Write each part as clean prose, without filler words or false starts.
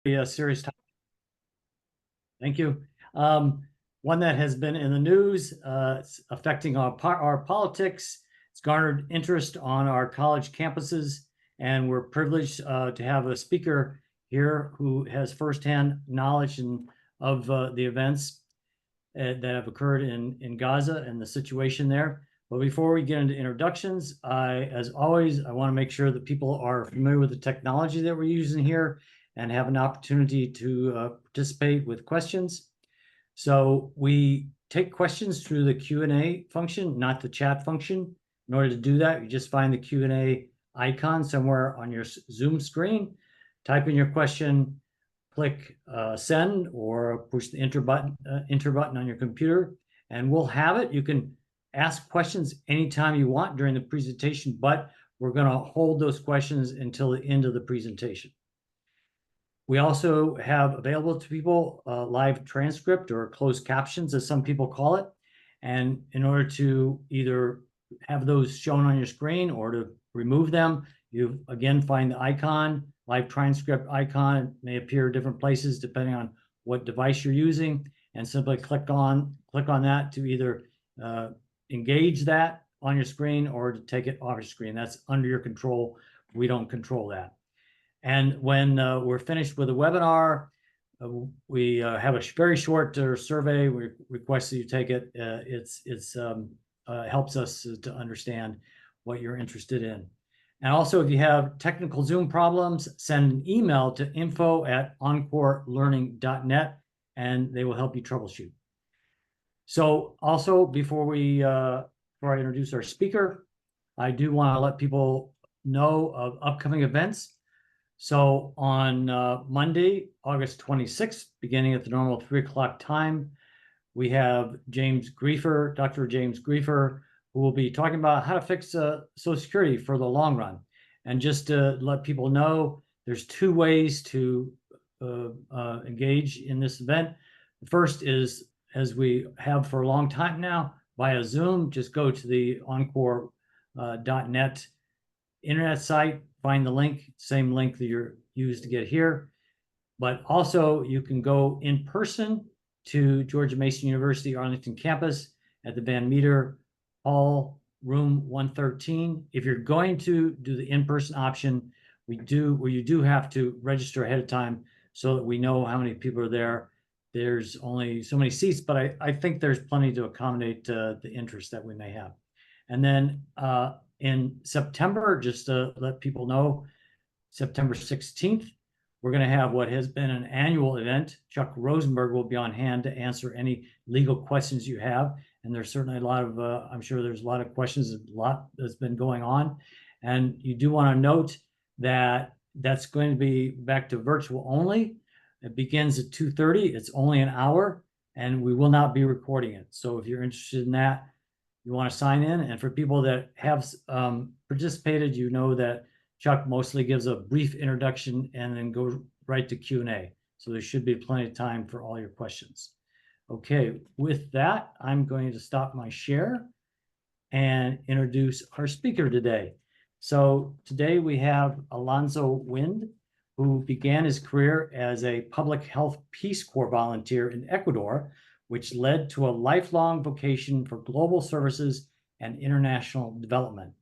A serious topic. Thank you. One that has been in the news, it's affecting our politics. It's garnered interest on our college campuses, and we're privileged to have a speaker here who has firsthand knowledge of the events that have occurred in Gaza and the situation there. But before we get into introductions, as always, I want to make sure that people are familiar with the technology that we're using here and have an opportunity to participate with questions. So we take questions through the Q&A function, not the chat function. In order to do that, you just find the Q&A icon somewhere on your Zoom screen, type in your question, click send, or push the enter button on your computer, and we'll have it. You can ask questions anytime you want during the presentation, but we're going to hold those questions until the end of the presentation. We also have available to people live transcript or closed captions, as some people call it. And in order to either have those shown on your screen or to remove them, you again find the icon, live transcript icon. It may appear different places depending on what device you're using, and simply click on that to either engage that on your screen or to take it off your screen. That's under your control. We don't control that. And when we're finished with the webinar, we have a very short survey. We request that you take it. It helps us to understand what you're interested in. And also, if you have technical Zoom problems, send an email to info@encorelearning.net, and they will help you troubleshoot. So also, before I introduce our speaker, I do want to let people know of upcoming events. So on Monday, August 26th, beginning at the normal 3 o'clock time, we have Dr. James Griefer, who will be talking about how to fix Social Security for the long run. And just to let people know, there's 2 ways to engage in this event. The first is, as we have for a long time now, via Zoom. Just go to the Encore.net internet site, find the link, same link that you're used to get here. But also you can go in person to George Mason University Arlington campus at the Van Meter Hall, room 113. If you're going to do the in-person option, you do have to register ahead of time so that we know how many people are there. There's only so many seats, but I think there's plenty to accommodate the interest that we may have. And then in September, just to let people know, September 16th, we're going to have what has been an annual event. Chuck Rosenberg will be on hand to answer any legal questions you have. And there's certainly a lot of, I'm sure there's a lot of questions, a lot that's been going on. And you do want to note that that's going to be back to virtual only. It begins at 2:30. It's only an hour, and we will not be recording it. So if you're interested in that, you want to sign in. And for people that have participated, you know that Chuck mostly gives a brief introduction and then goes right to Q&A. So there should be plenty of time for all your questions. Okay, with that, I'm going to stop my share and introduce our speaker today. So today we have Alonzo Wind, who began his career as a public health Peace Corps volunteer in Ecuador, which led to a lifelong vocation for global services and international development.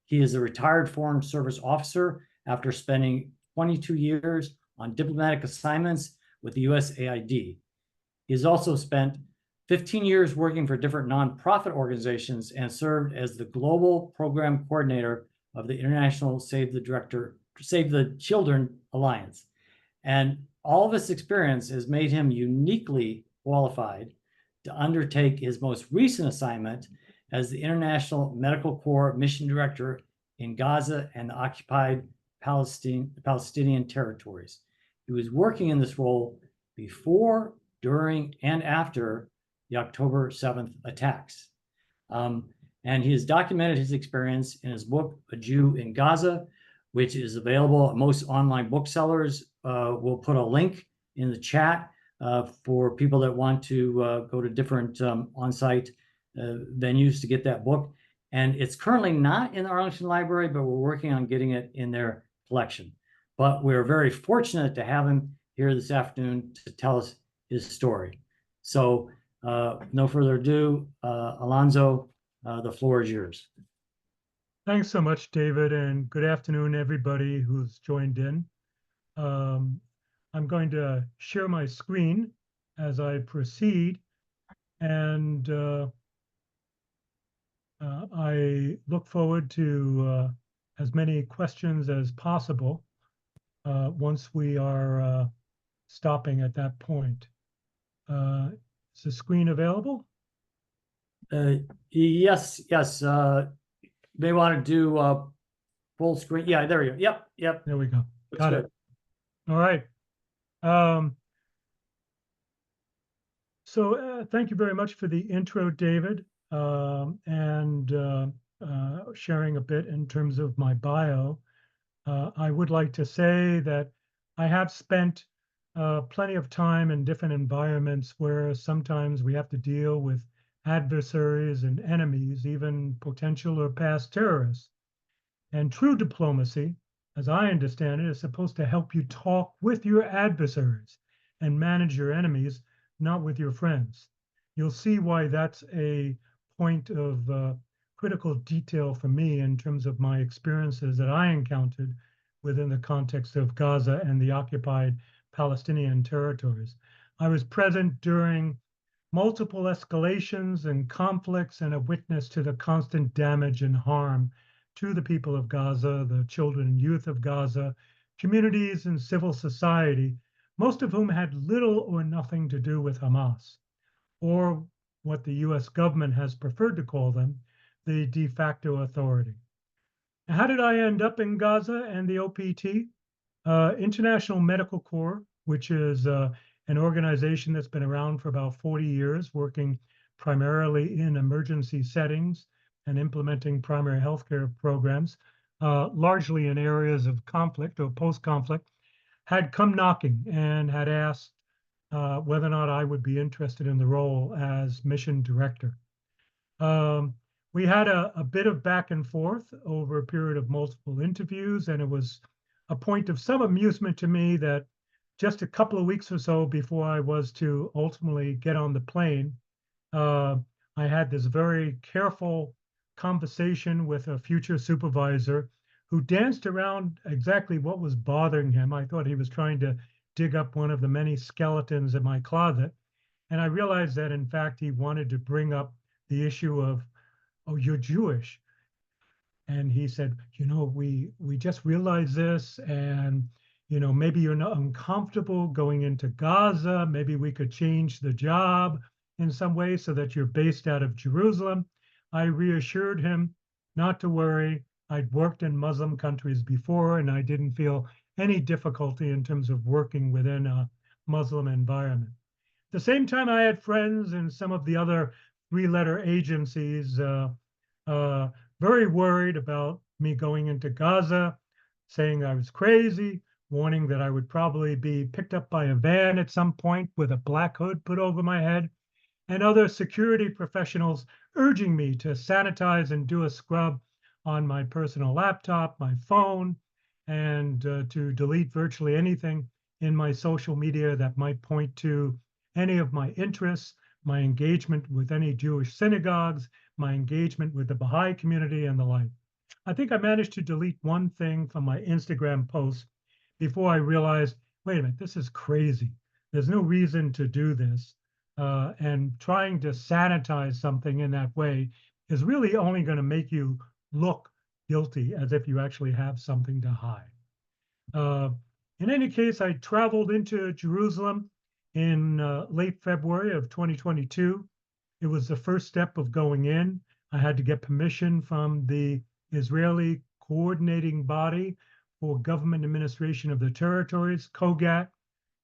He is a retired Foreign Service officer after spending 22 years on diplomatic assignments with the USAID. He has also spent 15 years working for different nonprofit organizations and served as the global program coordinator of the International Save the Children Alliance. And all of his experience has made him uniquely qualified to undertake his most recent assignment as the International Medical Corps Mission Director in Gaza and the occupied Palestinian territories. He was working in this role before, during, and after the October 7th attacks. And he has documented his experience in his book, A Jew in Gaza, which is available at most online booksellers. We'll put a link in the chat for people that want to go to different on-site venues to get that book. And it's currently not in the Arlington Library, but we're working on getting it in their collection. But we're very fortunate to have him here this afternoon to tell us his story. So no further ado, Alonzo, the floor is yours. Thanks so much, David, and good afternoon, everybody who's joined in. I'm going to share my screen as I proceed, and I look forward to as many questions as possible once we are stopping at that point. Is the screen available? Yes. They want to do full screen. Yeah, there we go. Yep. There we go. Looks Got good. it. All right. So thank you very much for the intro, David, and sharing a bit in terms of my bio. I would like to say that I have spent plenty of time in different environments where sometimes we have to deal with adversaries and enemies, even potential or past terrorists. And true diplomacy, as I understand it, is supposed to help you talk with your adversaries and manage your enemies, not with your friends. You'll see why that's a point of critical detail for me in terms of my experiences that I encountered within the context of Gaza and the occupied Palestinian territories. I was present during multiple escalations and conflicts and a witness to the constant damage and harm to the people of Gaza, the children and youth of Gaza, communities and civil society, most of whom had little or nothing to do with Hamas, or what the US government has preferred to call them, the de facto authority. How did I end up in Gaza and the OPT? International Medical Corps, which is an organization that's been around for about 40 years, working primarily in emergency settings and implementing primary healthcare programs, largely in areas of conflict or post-conflict, had come knocking and had asked whether or not I would be interested in the role as mission director. We had a bit of back and forth over a period of multiple interviews, and it was a point of some amusement to me that just a couple of weeks or so before I was to ultimately get on the plane, I had this very careful conversation with a future supervisor who danced around exactly what was bothering him. I thought he was trying to dig up one of the many skeletons in my closet. And I realized that, in fact, he wanted to bring up the issue of, oh, you're Jewish. And he said, we just realized this, and maybe you're not uncomfortable going into Gaza. Maybe we could change the job in some way so that you're based out of Jerusalem. I reassured him not to worry. I'd worked in Muslim countries before, and I didn't feel any difficulty in terms of working within a Muslim environment. At the same time, I had friends in some of the other three-letter agencies very worried about me going into Gaza, saying I was crazy, warning that I would probably be picked up by a van at some point with a black hood put over my head, and other security professionals urging me to sanitize and do a scrub on my personal laptop, my phone, and to delete virtually anything in my social media that might point to any of my interests, my engagement with any Jewish synagogues, my engagement with the Baha'i community, and the like. I think I managed to delete one thing from my Instagram post before I realized, wait a minute, this is crazy. There's no reason to do this. And trying to sanitize something in that way is really only going to make you look guilty, as if you actually have something to hide. In any case, I traveled into Jerusalem in late February of 2022. It was the first step of going in. I had to get permission from the Israeli coordinating body for government administration of the territories, COGAT,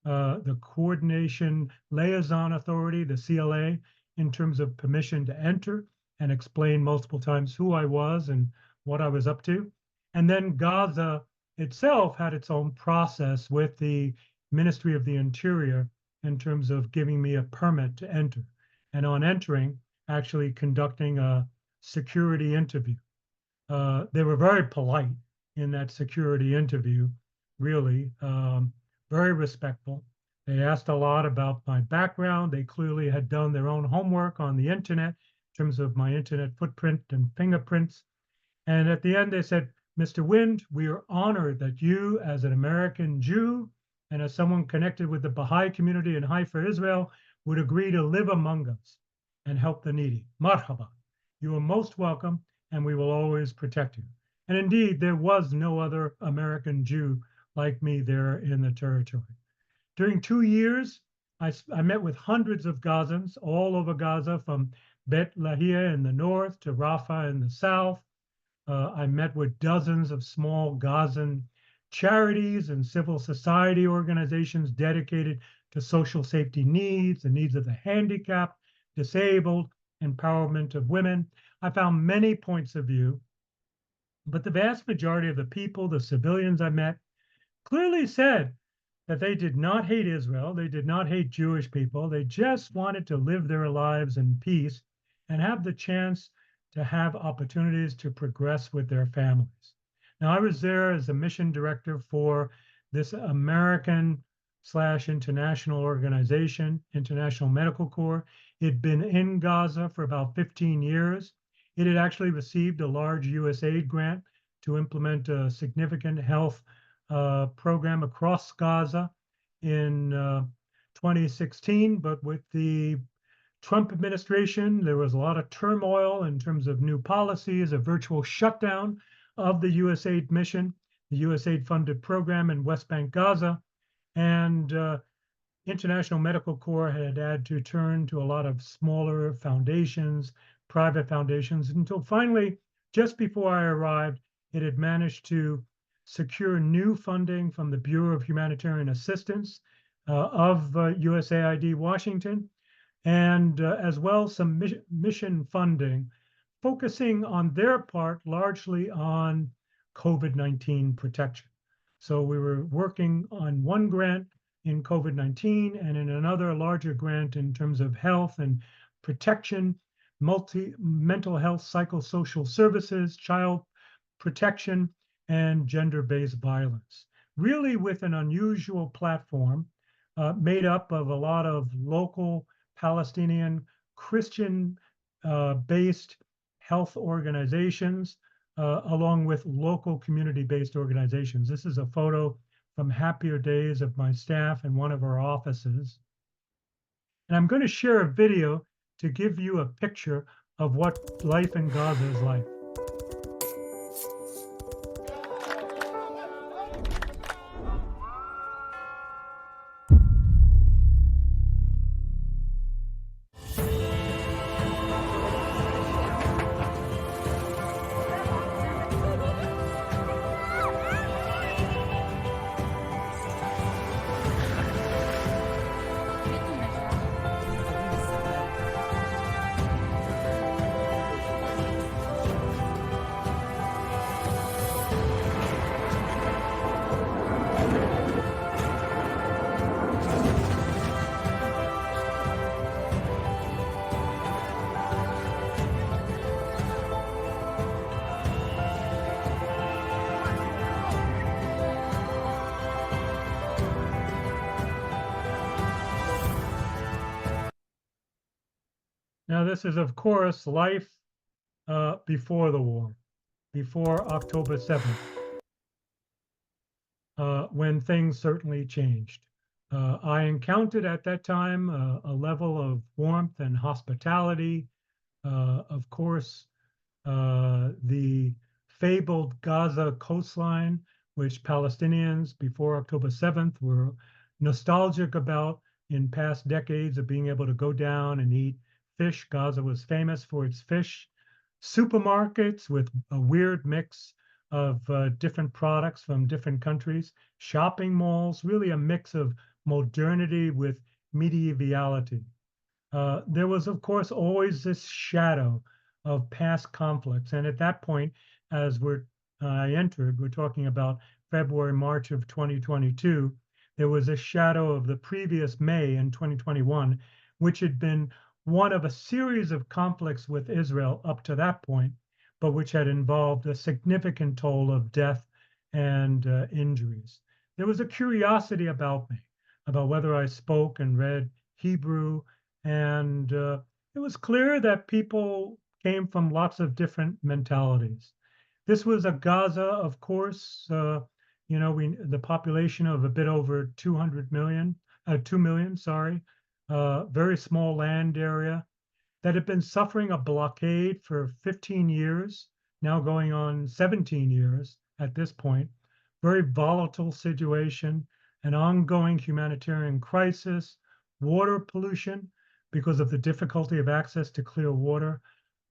the Coordination Liaison Authority, the CLA, in terms of permission to enter, and explain multiple times who I was and what I was up to. And then Gaza itself had its own process with the Ministry of the Interior in terms of giving me a permit to enter. And on entering, actually conducting a security interview. They were very polite in that security interview, really, very respectful. They asked a lot about my background. They clearly had done their own homework on the internet in terms of my internet footprint and fingerprints. And at the end, they said, Mr. Wind, we are honored that you, as an American Jew and as someone connected with the Baha'i community in Haifa, Israel, would agree to live among us and help the needy. Marhaba. You are most welcome, and we will always protect you. And indeed, there was no other American Jew like me there in the territory. During 2 years, I met with hundreds of Gazans all over Gaza, from Bet Lahia in the north to Rafah in the south. I met with dozens of small Gazan charities and civil society organizations dedicated to social safety needs, the needs of the handicapped, disabled, empowerment of women. I found many points of view, but the vast majority of the people, the civilians I met, clearly said that they did not hate Israel. They did not hate Jewish people. They just wanted to live their lives in peace and have the chance to have opportunities to progress with their families. Now, I was there as a mission director for this American / international organization, International Medical Corps. It'd been in Gaza for about 15 years. It had actually received a large USAID grant to implement a significant health program across Gaza in 2016, but with the Trump administration, there was a lot of turmoil in terms of new policies, a virtual shutdown of the USAID mission, the USAID funded program in West Bank, Gaza, and International Medical Corps had to turn to a lot of smaller foundations, private foundations, until finally, just before I arrived, it had managed to secure new funding from the Bureau of Humanitarian Assistance of USAID Washington, and as well some mission funding, focusing on their part largely on COVID-19 protection. So we were working on one grant in COVID-19 and in another larger grant in terms of health and protection, mental health, psychosocial services, child protection, and gender-based violence, really with an unusual platform made up of a lot of local Palestinian Christian-based health organizations, along with local community-based organizations. This is a photo from happier days of my staff in one of our offices. And I'm going to share a video to give you a picture of what life in Gaza is like. Now, this is, of course, life before the war, before October 7th, when things certainly changed. I encountered at that time a level of warmth and hospitality. Of course, the fabled Gaza coastline, which Palestinians before October 7th were nostalgic about in past decades, of being able to go down and eat fish. Gaza was famous for its fish. Supermarkets with a weird mix of different products from different countries. Shopping malls, really a mix of modernity with medievality. There was, of course, always this shadow of past conflicts. And at that point, as I entered, we're talking about February, March of 2022, there was a shadow of the previous May in 2021, which had been one of a series of conflicts with Israel up to that point, but which had involved a significant toll of death and injuries. There was a curiosity about me. about whether I spoke and read Hebrew. And it was clear that people came from lots of different mentalities. This was a Gaza, of course, the population of a bit over 200 million, 2 million, sorry, very small land area that had been suffering a blockade for 15 years, now going on 17 years at this point, very volatile situation, an ongoing humanitarian crisis, water pollution because of the difficulty of access to clear water,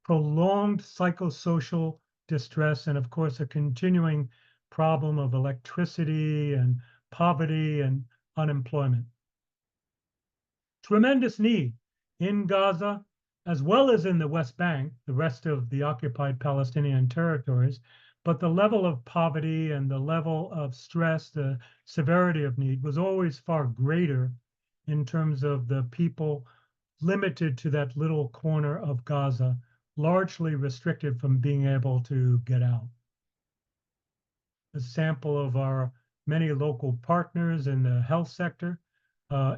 prolonged psychosocial distress, and of course, a continuing problem of electricity and poverty and unemployment. Tremendous need in Gaza, as well as in the West Bank, the rest of the occupied Palestinian territories. But the level of poverty and the level of stress, the severity of need was always far greater in terms of the people limited to that little corner of Gaza, largely restricted from being able to get out. A sample of our many local partners in the health sector,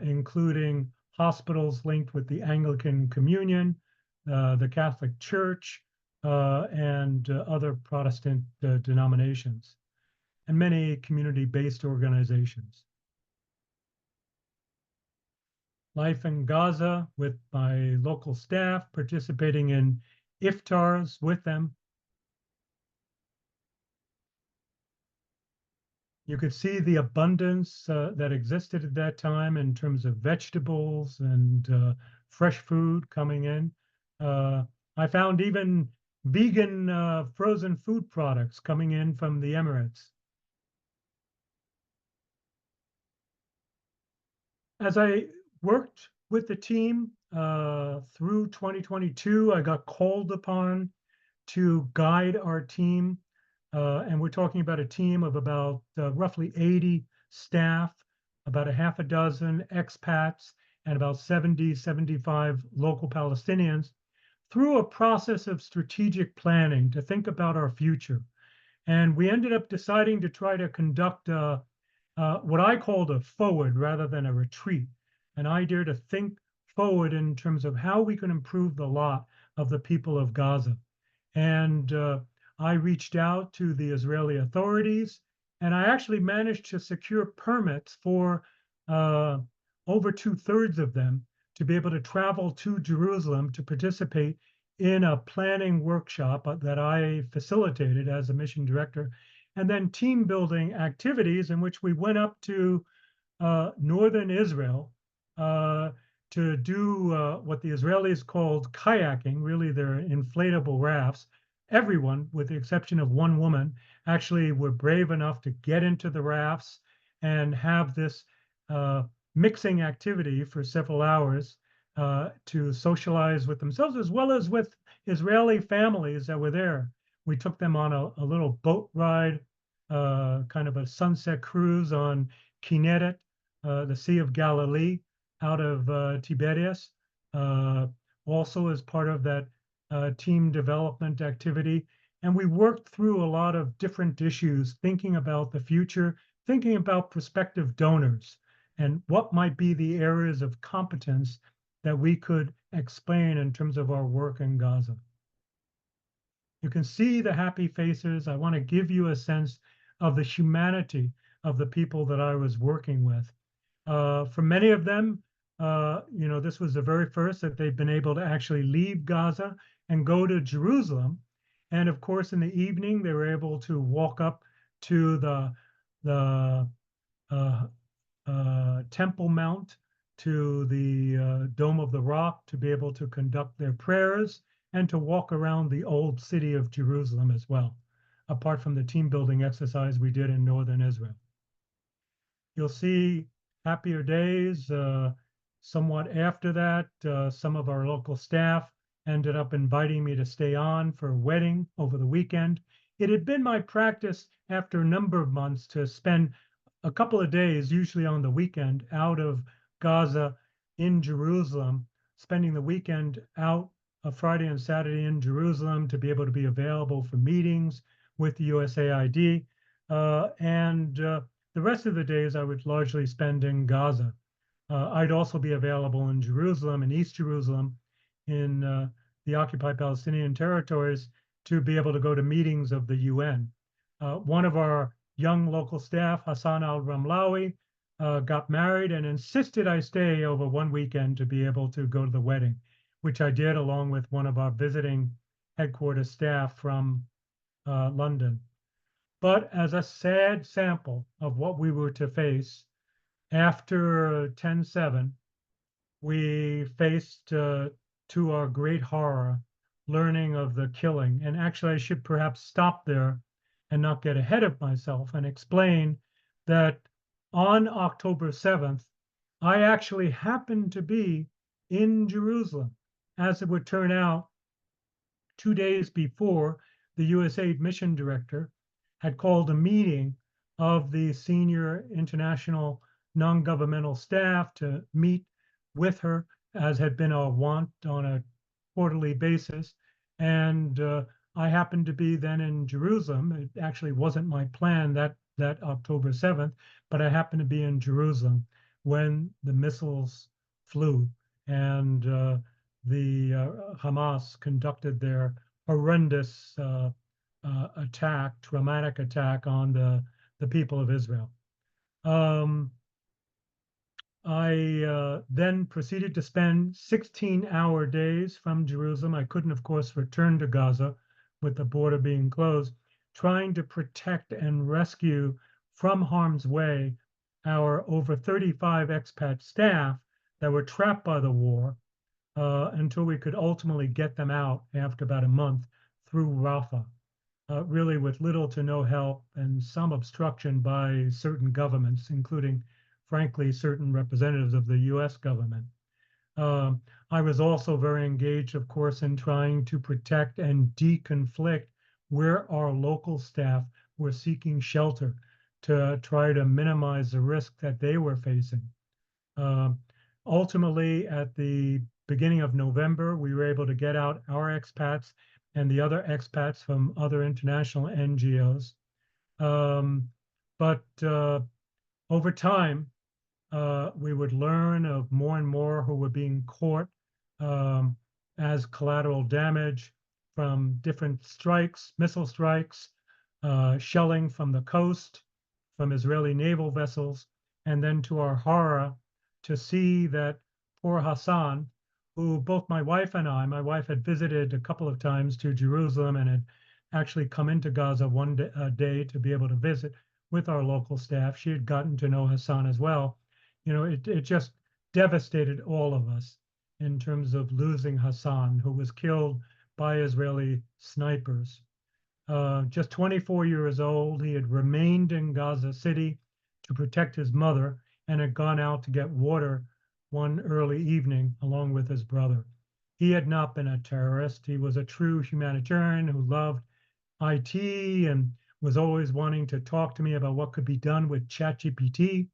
including hospitals linked with the Anglican Communion, the Catholic Church, and other Protestant denominations, and many community-based organizations. Life in Gaza with my local staff, participating in iftars with them. You could see the abundance that existed at that time in terms of vegetables and fresh food coming in. I found even vegan frozen food products coming in from the Emirates. As I worked with the team through 2022, I got called upon to guide our team. And we're talking about a team of about roughly 80 staff, about a half a dozen expats, and about 70, 75 local Palestinians through a process of strategic planning to think about our future. And we ended up deciding to try to conduct what I called a forward rather than a retreat, an idea to think forward in terms of how we can improve the lot of the people of Gaza. And I reached out to the Israeli authorities, and I actually managed to secure permits for over 2/3 of them to be able to travel to Jerusalem to participate in a planning workshop that I facilitated as a mission director, and then team building activities in which we went up to northern Israel to do what the Israelis called kayaking. Really, they're inflatable rafts. Everyone, with the exception of one woman, actually were brave enough to get into the rafts and have this mixing activity for several hours to socialize with themselves as well as with Israeli families that were there. We took them on a little boat ride, kind of a sunset cruise on Kinneret, the Sea of Galilee, out of Tiberias, also as part of that team development activity. And we worked through a lot of different issues, thinking about the future, thinking about prospective donors, and what might be the areas of competence that we could explain in terms of our work in Gaza. You can see the happy faces. I want to give you a sense of the humanity of the people that I was working with. For many of them, this was the very first that they've been able to actually leave Gaza and go to Jerusalem. And of course, in the evening, they were able to walk up to the Temple Mount, to the Dome of the Rock, to be able to conduct their prayers and to walk around the old city of Jerusalem as well, apart from the team building exercise we did in northern Israel. You'll see happier days. Somewhat after that, some of our local staff ended up inviting me to stay on for a wedding over the weekend. It had been my practice after a number of months to spend a couple of days, usually on the weekend, out of Gaza in Jerusalem, spending the weekend out of Friday and Saturday in Jerusalem to be able to be available for meetings with the USAID. And the rest of the days I would largely spend in Gaza. I'd also be available in Jerusalem and East Jerusalem in the occupied Palestinian territories to be able to go to meetings of the UN. One of our young local staff, Hassan al-Ramlawi, got married and insisted I stay over one weekend to be able to go to the wedding, which I did along with one of our visiting headquarters staff from London. But as a sad sample of what we were to face, after 10/7, we faced, to our great horror, learning of the killing. And actually, I should perhaps stop there and not get ahead of myself and explain that on October 7th, I actually happened to be in Jerusalem. As it would turn out, 2 days before, the USAID mission director had called a meeting of the senior international non-governmental staff to meet with her, as had been our wont on a quarterly basis. And I happened to be then in Jerusalem. It actually wasn't my plan that October 7th, but I happened to be in Jerusalem when the missiles flew and the Hamas conducted their horrendous attack, traumatic attack on the people of Israel. I then proceeded to spend 16-hour days from Jerusalem. I couldn't, of course, return to Gaza with the border being closed, trying to protect and rescue from harm's way our over 35 expat staff that were trapped by the war until we could ultimately get them out after about a month through Rafah, really with little to no help and some obstruction by certain governments, including, frankly, certain representatives of the US government. I was also very engaged, of course, in trying to protect and deconflict where our local staff were seeking shelter to try to minimize the risk that they were facing. Ultimately, at the beginning of November, we were able to get out our expats and the other expats from other international NGOs. But over time, we would learn of more and more who were being caught as collateral damage from different strikes, missile strikes, shelling from the coast, from Israeli naval vessels, and then to our horror to see that poor Hassan, who both my wife and my wife had visited a couple of times to Jerusalem and had actually come into Gaza one day to be able to visit with our local staff. She had gotten to know Hassan as well. You know, it just devastated all of us in terms of losing Hassan, who was killed by Israeli snipers. Just 24 years old, he had remained in Gaza City to protect his mother and had gone out to get water one early evening along with his brother. He had not been a terrorist. He was a true humanitarian who loved IT and was always wanting to talk to me about what could be done with ChatGPT.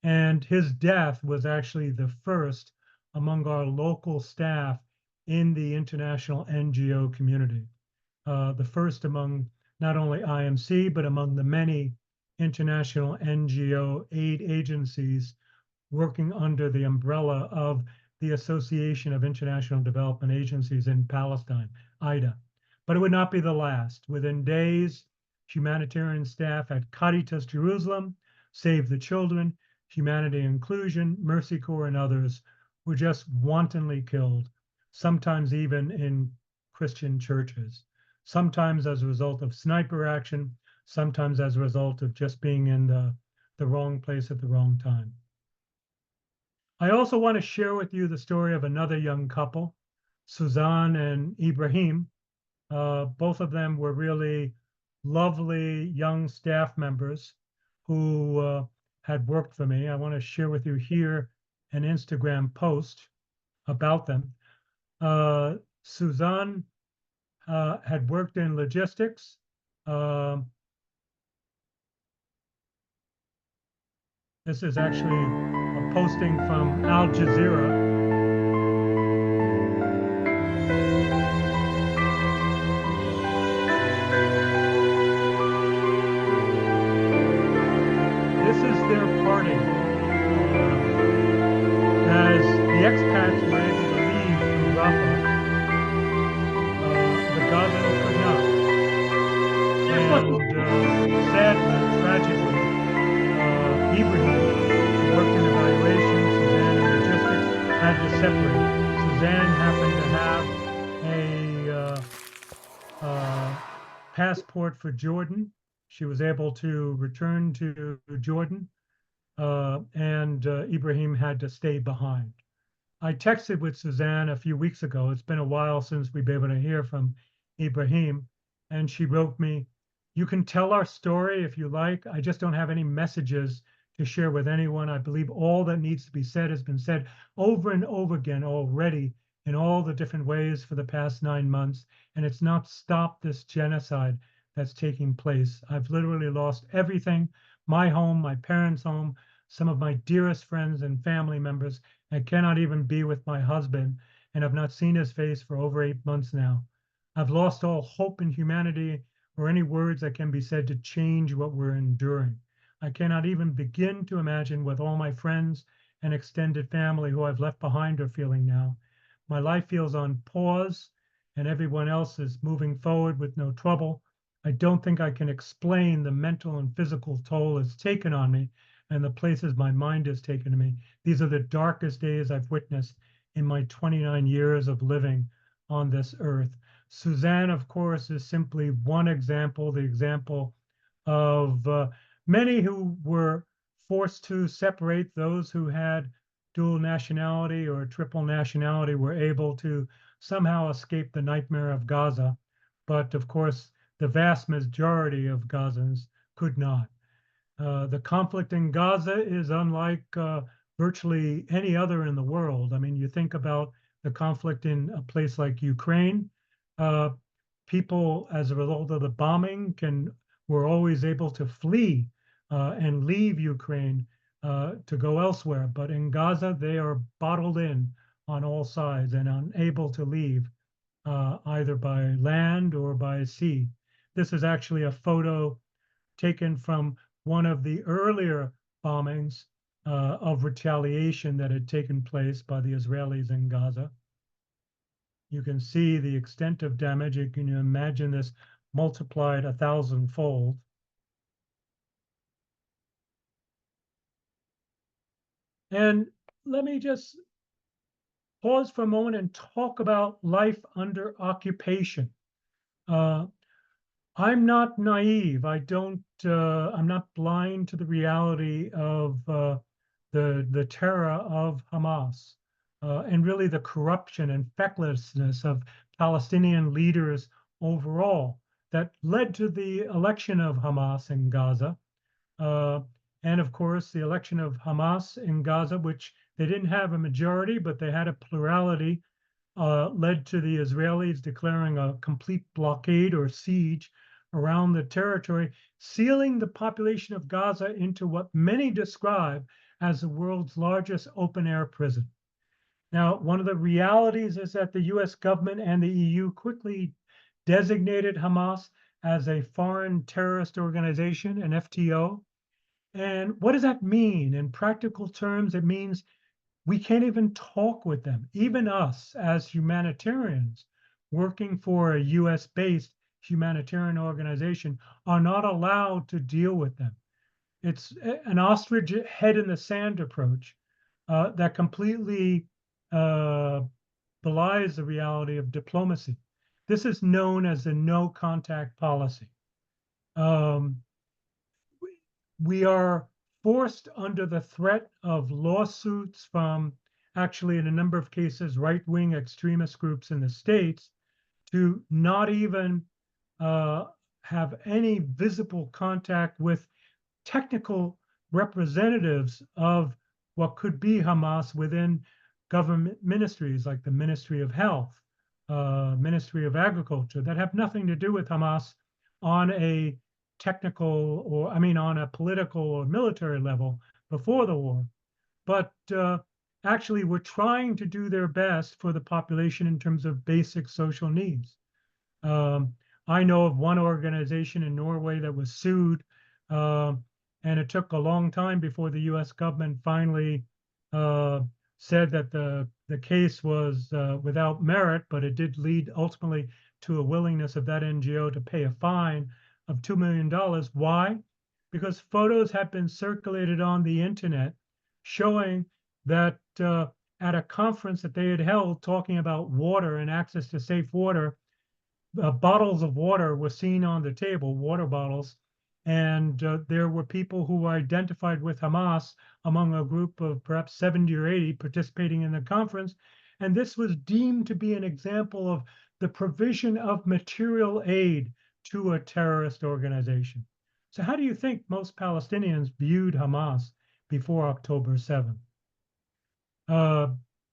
And his death was actually the first among our local staff in the international NGO community. The first among not only IMC, but among the many international NGO aid agencies working under the umbrella of the Association of International Development Agencies in Palestine, IDA. But it would not be the last. Within days, humanitarian staff at Caritas Jerusalem, Save the Children, Humanity Inclusion, Mercy Corps, and others were just wantonly killed, sometimes even in Christian churches, sometimes as a result of sniper action, sometimes as a result of just being in the wrong place at the wrong time. I also want to share with you the story of another young couple, Suzanne and Ibrahim. Both of them were really lovely young staff members who had worked for me. I want to share with you here an Instagram post about them. Suzanne had worked in logistics. This is actually a posting from Al Jazeera. This is their parting. separate. Suzanne happened to have a passport for Jordan. She was able to return to Jordan, and Ibrahim had to stay behind. I texted with Suzanne a few weeks ago. It's been a while since we've been able to hear from Ibrahim, and she wrote me, "You can tell our story if you like. I just don't have any messages to share with anyone. I believe all that needs to be said has been said over and over again already in all the different ways for the past 9 months, and it's not stopped this genocide that's taking place. I've literally lost everything, my home, my parents' home, some of my dearest friends and family members. I cannot even be with my husband and have not seen his face for over 8 months now. I've lost all hope in humanity or any words that can be said to change what we're enduring. I cannot even begin to imagine what all my friends and extended family who I've left behind are feeling now. My life feels on pause and everyone else is moving forward with no trouble. I don't think I can explain the mental and physical toll it's taken on me and the places my mind has taken me. These are the darkest days I've witnessed in my 29 years of living on this earth." Suzanne, of course, is simply one example, the example of many who were forced to separate. Those who had dual nationality or triple nationality were able to somehow escape the nightmare of Gaza. But of course, the vast majority of Gazans could not. The conflict in Gaza is unlike virtually any other in the world. I mean, you think about the conflict in a place like Ukraine. People, as a result of the bombing, were always able to flee and leave Ukraine to go elsewhere. But in Gaza, they are bottled in on all sides and unable to leave either by land or by sea. This is actually a photo taken from one of the earlier bombings of retaliation that had taken place by the Israelis in Gaza. You can see the extent of damage. You can imagine this multiplied 1,000-fold. And let me just pause for a moment and talk about life under occupation. I'm not naive. I'm not blind to the reality of the terror of Hamas and really the corruption and fecklessness of Palestinian leaders overall that led to the election of Hamas in Gaza. And of course, the election of Hamas in Gaza, which they didn't have a majority, but they had a plurality, led to the Israelis declaring a complete blockade or siege around the territory, sealing the population of Gaza into what many describe as the world's largest open-air prison. Now, one of the realities is that the US government and the EU quickly designated Hamas as a foreign terrorist organization, an FTO. And what does that mean? In practical terms, it means we can't even talk with them. Even us as humanitarians working for a US-based humanitarian organization are not allowed to deal with them. It's an ostrich head in the sand approach that completely belies the reality of diplomacy. This is known as the no contact policy. We are forced under the threat of lawsuits from actually, in a number of cases, right-wing extremist groups in the States to not even have any visible contact with technical representatives of what could be Hamas within government ministries like the Ministry of Health, Ministry of Agriculture, that have nothing to do with Hamas on a technical or, on a political or military level before the war. But actually were trying to do their best for the population in terms of basic social needs. I know of one organization in Norway that was sued, and it took a long time before the US government finally said that the case was without merit, but it did lead ultimately to a willingness of that NGO to pay a fine of $2 million. Why? Because photos had been circulated on the internet showing that at a conference that they had held talking about water and access to safe water. Bottles of water were seen on the table, water bottles, and there were people who were identified with Hamas among a group of perhaps 70 or 80 participating in the conference. And this was deemed to be an example of the provision of material aid to a terrorist organization. So how do you think most Palestinians viewed Hamas before October 7th?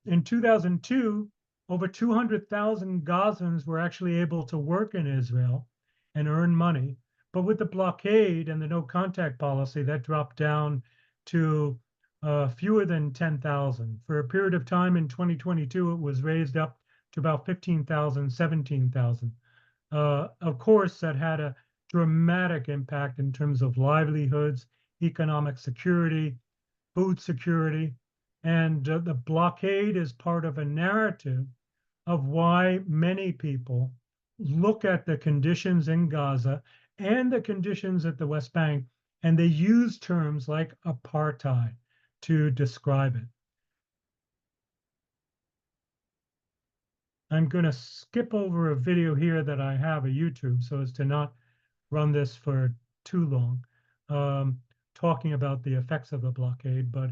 In 2002, over 200,000 Gazans were actually able to work in Israel and earn money. But with the blockade and the no contact policy, that dropped down to fewer than 10,000. For a period of time in 2022, it was raised up to about 15,000, 17,000. Of course, that had a dramatic impact in terms of livelihoods, economic security, food security. And the blockade is part of a narrative of why many people look at the conditions in Gaza and the conditions at the West Bank, and they use terms like apartheid to describe it. I'm going to skip over a video here that I have a YouTube so as to not run this for too long, talking about the effects of the blockade. But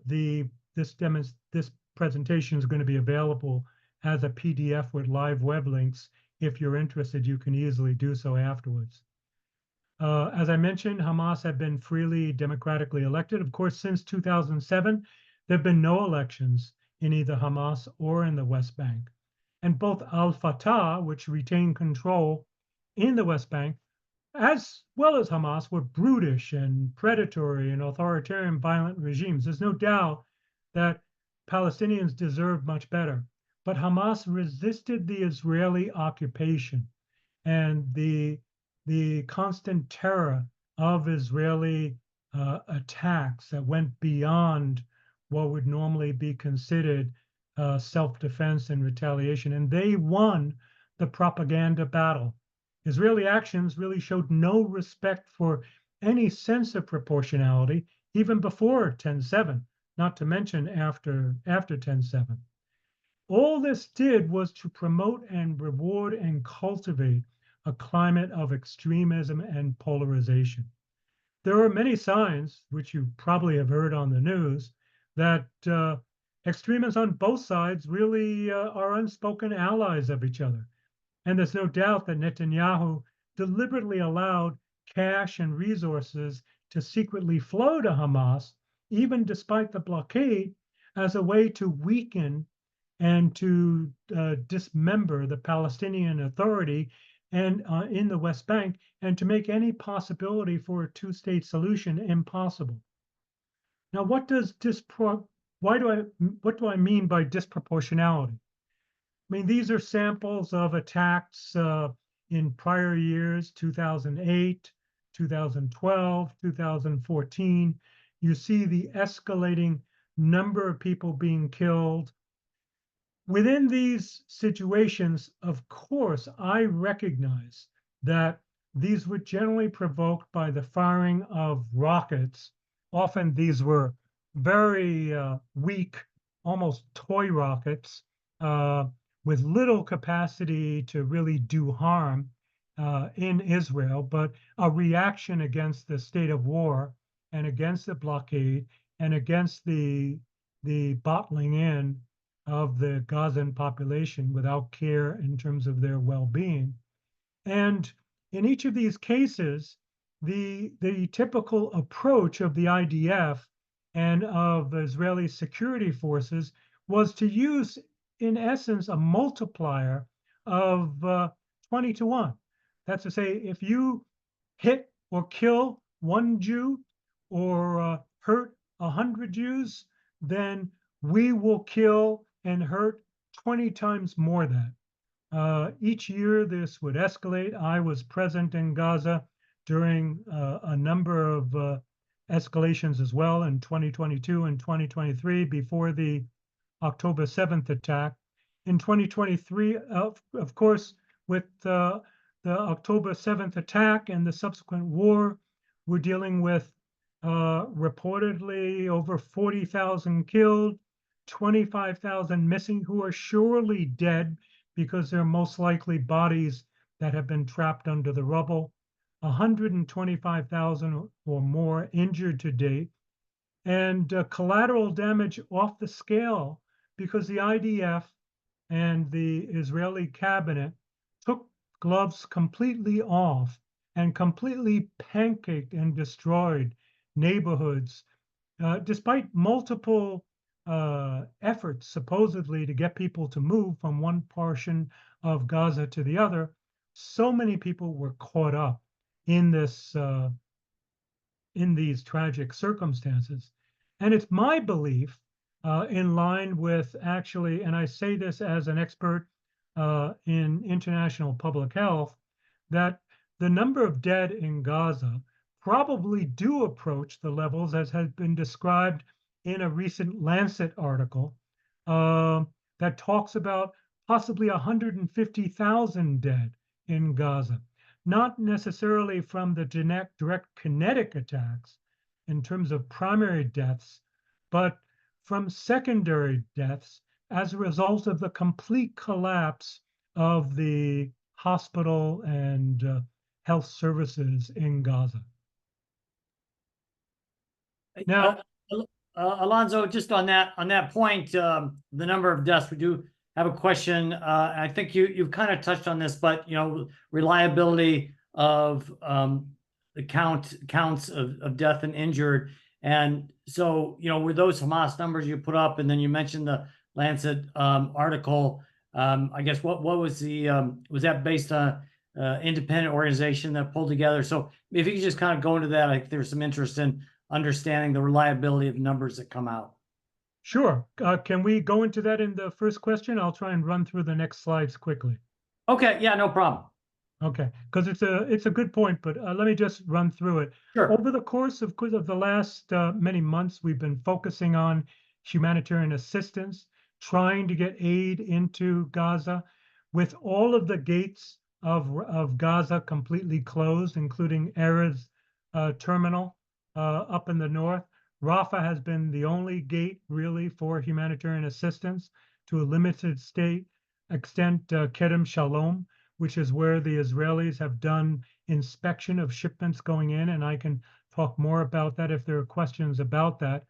this presentation is going to be available as a PDF with live web links. If you're interested, you can easily do so afterwards. As I mentioned, Hamas have been freely democratically elected. Of course, since 2007, there have been no elections in either Hamas or in the West Bank. And both al-Fatah, which retained control in the West Bank, as well as Hamas, were brutish and predatory and authoritarian violent regimes. There's no doubt that Palestinians deserve much better. But Hamas resisted the Israeli occupation and the constant terror of Israeli attacks that went beyond what would normally be considered self-defense and retaliation. And they won the propaganda battle. Israeli actions really showed no respect for any sense of proportionality, even before 10/7, not to mention after 10/7. All this did was to promote and reward and cultivate a climate of extremism and polarization. There are many signs, which you probably have heard on the news, that extremists on both sides really are unspoken allies of each other. And there's no doubt that Netanyahu deliberately allowed cash and resources to secretly flow to Hamas, even despite the blockade, as a way to weaken and to dismember the Palestinian Authority and in the West Bank, and to make any possibility for a two-state solution impossible. Now, what do I mean by disproportionality? I mean, these are samples of attacks in prior years, 2008, 2012, 2014. You see the escalating number of people being killed. Within these situations, of course, I recognize that these were generally provoked by the firing of rockets. Often these were very weak, almost toy rockets, with little capacity to really do harm in Israel, but a reaction against the state of war and against the blockade and against the bottling in of the Gazan population without care in terms of their well-being. And in each of these cases, the typical approach of the IDF and of Israeli security forces was to use, in essence, a multiplier of 20 to 1. That's to say, if you hit or kill one Jew or hurt 100 Jews, then we will kill and hurt 20 times more that. Each year, this would escalate. I was present in Gaza during a number of escalations as well in 2022 and 2023 before the October 7th attack. In 2023, of course, with the October 7th attack and the subsequent war, we're dealing with reportedly over 40,000 killed, 25,000 missing who are surely dead because they're most likely bodies that have been trapped under the rubble, 125,000 or more injured to date, and collateral damage off the scale because the IDF and the Israeli cabinet took gloves completely off and completely pancaked and destroyed neighborhoods, despite multiple efforts supposedly to get people to move from one portion of Gaza to the other. So many people were caught up in this in these tragic circumstances. And it's my belief, in line with actually, and I say this as an expert in international public health, that the number of dead in Gaza probably do approach the levels as has been described in a recent Lancet article that talks about possibly 150,000 dead in Gaza, not necessarily from the direct kinetic attacks in terms of primary deaths, but from secondary deaths as a result of the complete collapse of the hospital and health services in Gaza. Now, Alonzo, just on that point, the number of deaths, we do have a question. I think you've kind of touched on this, but reliability of the counts of death and injured. And so, with those Hamas numbers you put up, and then you mentioned the Lancet article, I guess what was was that based on independent organization that pulled together? So if you could just kind of go into that, I think there's some interest in understanding the reliability of numbers that come out. sure. Can we go into that in the first question? I'll try and run through the next slides quickly. Okay, yeah, no problem. Okay, because it's a good point, but let me just run through it. Sure. Over the course of the last many months, we've been focusing on humanitarian assistance, trying to get aid into Gaza, with all of the gates of Gaza completely closed, including Erez terminal up in the north. Rafah has been the only gate really for humanitarian assistance to a limited extent. Kerem Shalom, which is where the Israelis have done inspection of shipments going in, and I can talk more about that if there are questions about that.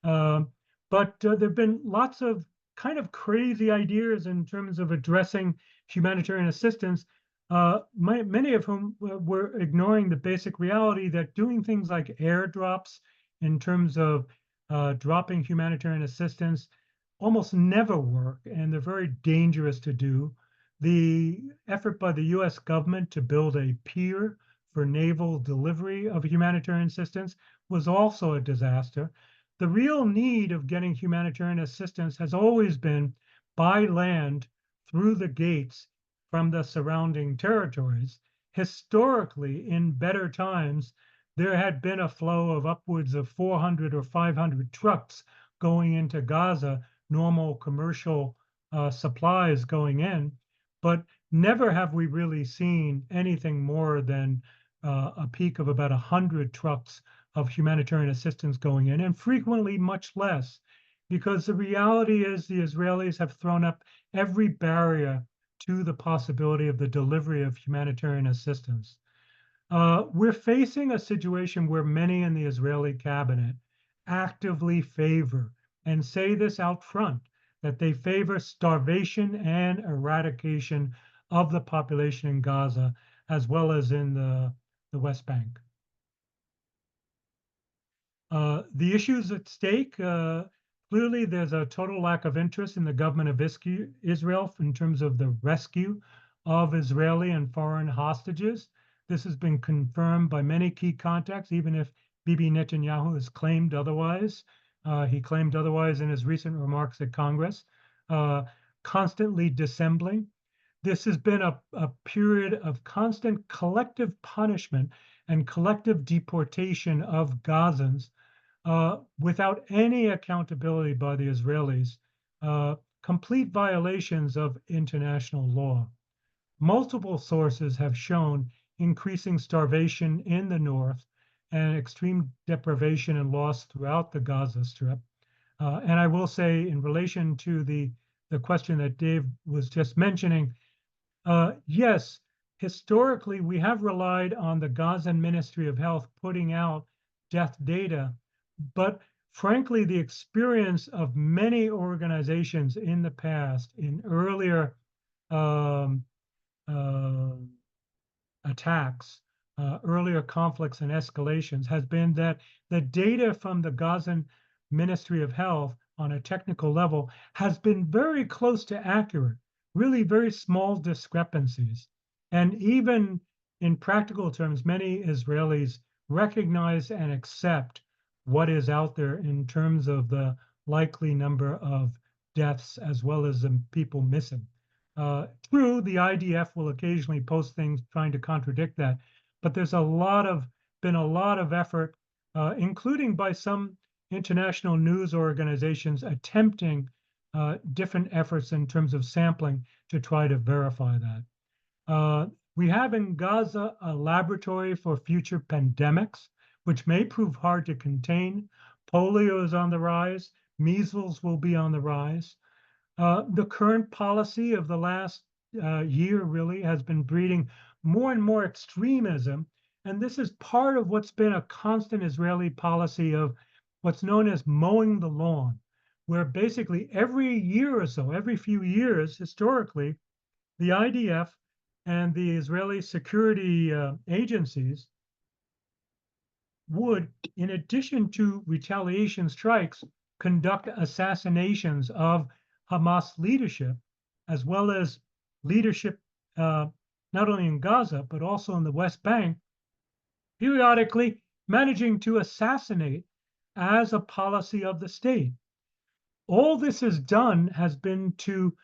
But there have been lots of kind of crazy ideas in terms of addressing humanitarian assistance, many of whom were ignoring the basic reality that doing things like airdrops in terms of dropping humanitarian assistance almost never work, and they're very dangerous to do. The effort by the US government to build a pier for naval delivery of humanitarian assistance was also a disaster. The real need of getting humanitarian assistance has always been by land through the gates from the surrounding territories. Historically, in better times, there had been a flow of upwards of 400 or 500 trucks going into Gaza, normal commercial supplies going in. But never have we really seen anything more than a peak of about 100 trucks of humanitarian assistance going in, and frequently much less, because the reality is the Israelis have thrown up every barrier to the possibility of the delivery of humanitarian assistance. We're facing a situation where many in the Israeli cabinet actively favor, and say this out front, that they favor starvation and eradication of the population in Gaza, as well as in the West Bank. The issues at stake, clearly there's a total lack of interest in the government of Israel in terms of the rescue of Israeli and foreign hostages. This has been confirmed by many key contacts, even if Bibi Netanyahu has claimed otherwise. He claimed otherwise in his recent remarks at Congress, constantly dissembling. This has been a period of constant collective punishment and collective deportation of Gazans without any accountability by the Israelis, complete violations of international law. Multiple sources have shown increasing starvation in the north and extreme deprivation and loss throughout the Gaza Strip. And I will say, in relation to the question that Dave was just mentioning, yes, historically, we have relied on the Gazan Ministry of Health putting out death data, but frankly, the experience of many organizations in the past, in earlier um, uh, attacks, earlier conflicts and escalations, has been that the data from the Gazan Ministry of Health on a technical level has been very close to accurate, really very small discrepancies. And even in practical terms, many Israelis recognize and accept what is out there in terms of the likely number of deaths as well as the people missing. True, the IDF will occasionally post things trying to contradict that, but there's been a lot of effort, including by some international news organizations, attempting different efforts in terms of sampling to try to verify that. We have in Gaza a laboratory for future pandemics, which may prove hard to contain. Polio is on the rise. Measles will be on the rise. The current policy of the last year really has been breeding more and more extremism. And this is part of what's been a constant Israeli policy of what's known as mowing the lawn, where basically every year or so, every few years, historically, the IDF and the Israeli security agencies would, in addition to retaliation strikes, conduct assassinations of Hamas leadership, as well as leadership not only in Gaza, but also in the West Bank, periodically managing to assassinate as a policy of the state. All this has done has been to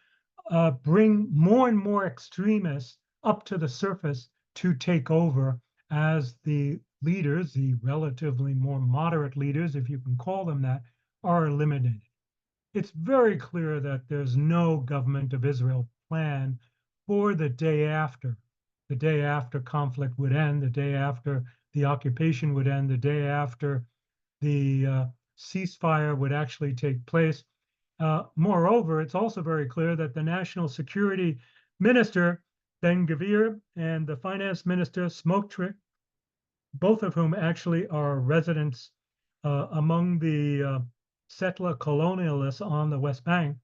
bring more and more extremists up to the surface to take over as the leaders, the relatively more moderate leaders, if you can call them that, are eliminated. It's very clear that there's no government of Israel plan for the day after conflict would end, the day after the occupation would end, the day after the ceasefire would actually take place. Moreover, it's also very clear that the national security minister, Ben-Gvir, and the finance minister, Smotrich, both of whom actually are residents among the settler colonialists on the West Bank,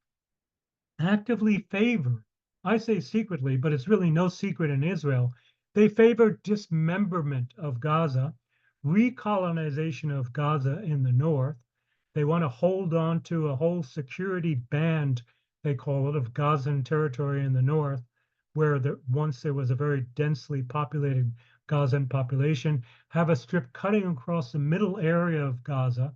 actively favor, I say secretly, but it's really no secret in Israel, they favor dismemberment of Gaza, recolonization of Gaza in the north. They want to hold on to a whole security band, they call it, of Gazan territory in the north, where once there was a very densely populated Gazan population, have a strip cutting across the middle area of Gaza,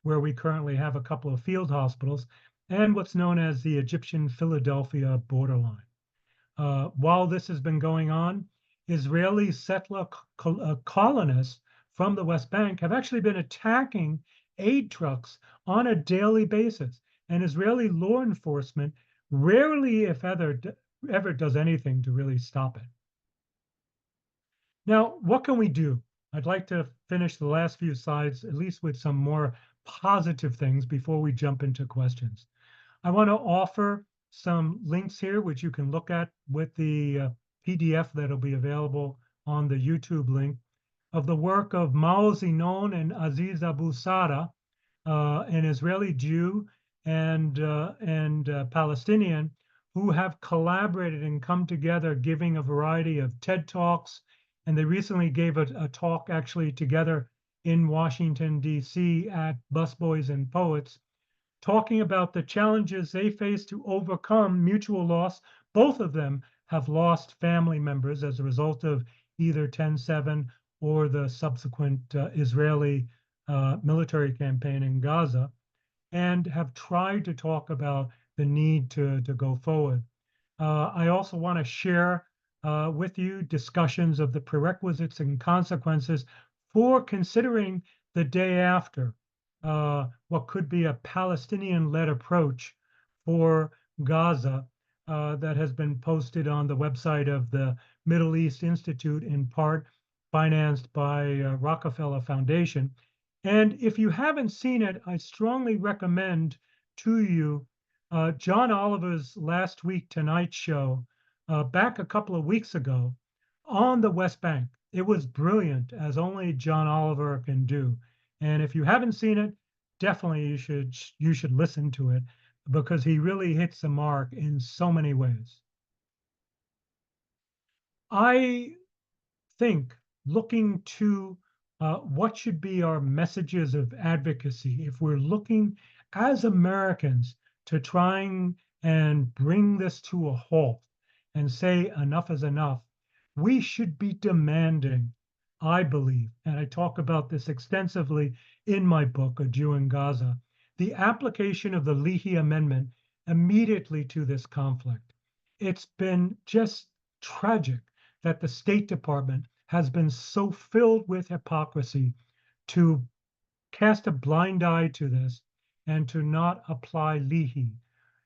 where we currently have a couple of field hospitals, and what's known as the Egyptian Philadelphia borderline. While this has been going on, Israeli settler colonists from the West Bank have actually been attacking aid trucks on a daily basis, and Israeli law enforcement rarely, if ever does anything to really stop it. Now, what can we do? I'd like to finish the last few slides, at least with some more positive things before we jump into questions. I want to offer some links here, which you can look at with the PDF that'll be available on the YouTube link, of the work of Mao Zinon and Aziz Abu Sada, an Israeli Jew and Palestinian, who have collaborated and come together giving a variety of TED Talks. And they recently gave a talk actually together in Washington, D.C. at Busboys and Poets, talking about the challenges they face to overcome mutual loss. Both of them have lost family members as a result of either 10/7 or the subsequent Israeli military campaign in Gaza, and have tried to talk about the need to go forward. I also want to share with you discussions of the prerequisites and consequences for considering the day after what could be a Palestinian-led approach for Gaza that has been posted on the website of the Middle East Institute, in part financed by Rockefeller Foundation. And if you haven't seen it, I strongly recommend to you John Oliver's Last Week Tonight show back a couple of weeks ago on the West Bank. It was brilliant, as only John Oliver can do. And if you haven't seen it, definitely you should listen to it because he really hits the mark in so many ways. I think looking to what should be our messages of advocacy if we're looking as Americans to trying and bring this to a halt and say enough is enough, we should be demanding, I believe, and I talk about this extensively in my book, A Jew in Gaza, the application of the Leahy Amendment immediately to this conflict. It's been just tragic that the State Department has been so filled with hypocrisy to cast a blind eye to this and to not apply Leahy,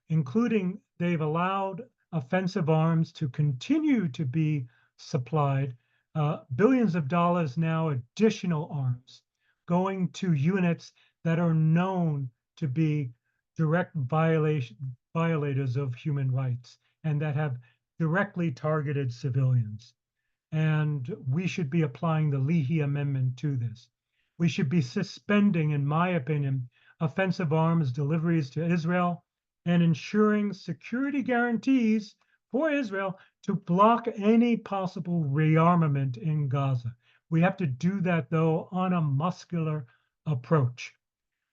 including they've allowed offensive arms to continue to be supplied, billions of dollars now, additional arms going to units that are known to be direct violators of human rights and that have directly targeted civilians. And we should be applying the Leahy Amendment to this. We should be suspending, in my opinion, offensive arms deliveries to Israel and ensuring security guarantees for Israel to block any possible rearmament in Gaza. We have to do that, though, on a muscular approach.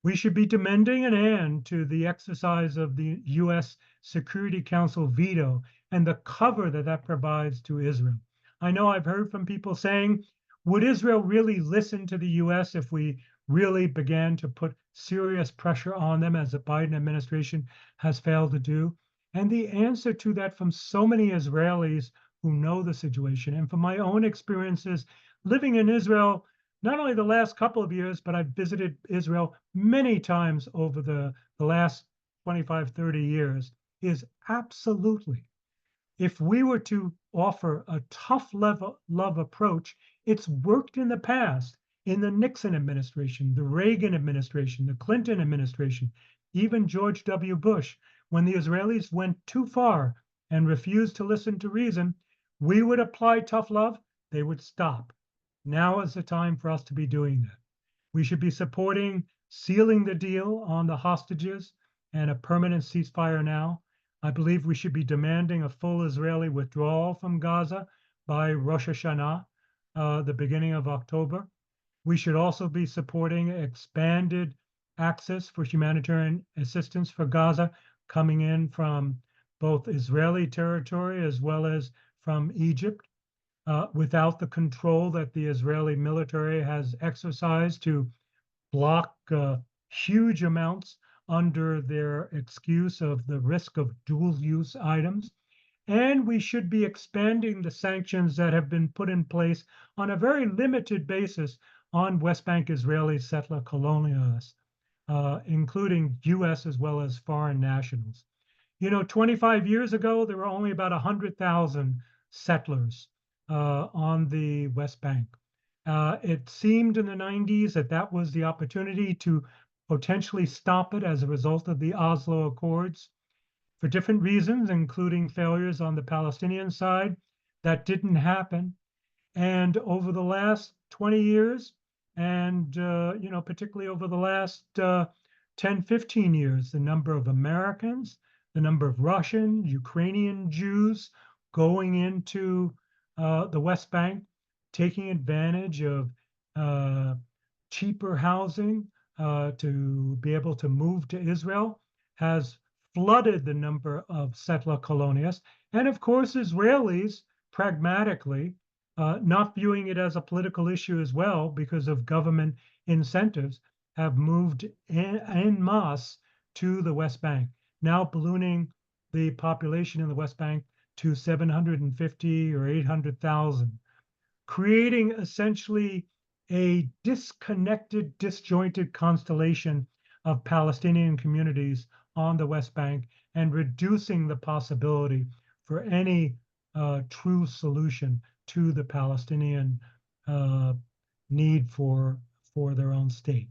We should be demanding an end to the exercise of the U.S. Security Council veto and the cover that that provides to Israel. I know I've heard from people saying, would Israel really listen to the U.S. if we really began to put serious pressure on them, as the Biden administration has failed to do? And the answer to that from so many Israelis who know the situation and from my own experiences living in Israel, not only the last couple of years, but I've visited Israel many times over the last 25, 30 years, is absolutely. If we were to offer a tough love approach, it's worked in the past in the Nixon administration, the Reagan administration, the Clinton administration, even George W. Bush. When the Israelis went too far and refused to listen to reason, we would apply tough love, they would stop. Now is the time for us to be doing that. We should be supporting sealing the deal on the hostages and a permanent ceasefire now. I believe we should be demanding a full Israeli withdrawal from Gaza by Rosh Hashanah, the beginning of October. We should also be supporting expanded access for humanitarian assistance for Gaza coming in from both Israeli territory as well as from Egypt, without the control that the Israeli military has exercised to block huge amounts under their excuse of the risk of dual use items. And we should be expanding the sanctions that have been put in place on a very limited basis on West Bank Israeli settler colonialists, including US as well as foreign nationals. 25 years ago, there were only about 100,000 settlers on the West Bank. It seemed in the 90s that that was the opportunity to potentially stop it as a result of the Oslo Accords for different reasons, including failures on the Palestinian side. That didn't happen. And over the last 20 years, and particularly over the last 10, 15 years, the number of Americans, the number of Russian, Ukrainian Jews going into the West Bank, taking advantage of cheaper housing to be able to move to Israel, has flooded the number of settler colonialists. And of course, Israelis, pragmatically, not viewing it as a political issue as well because of government incentives, have moved en masse to the West Bank, now ballooning the population in the West Bank to 750 or 800,000, creating essentially a disconnected, disjointed constellation of Palestinian communities on the West Bank and reducing the possibility for any true solution to the Palestinian need for for their own state.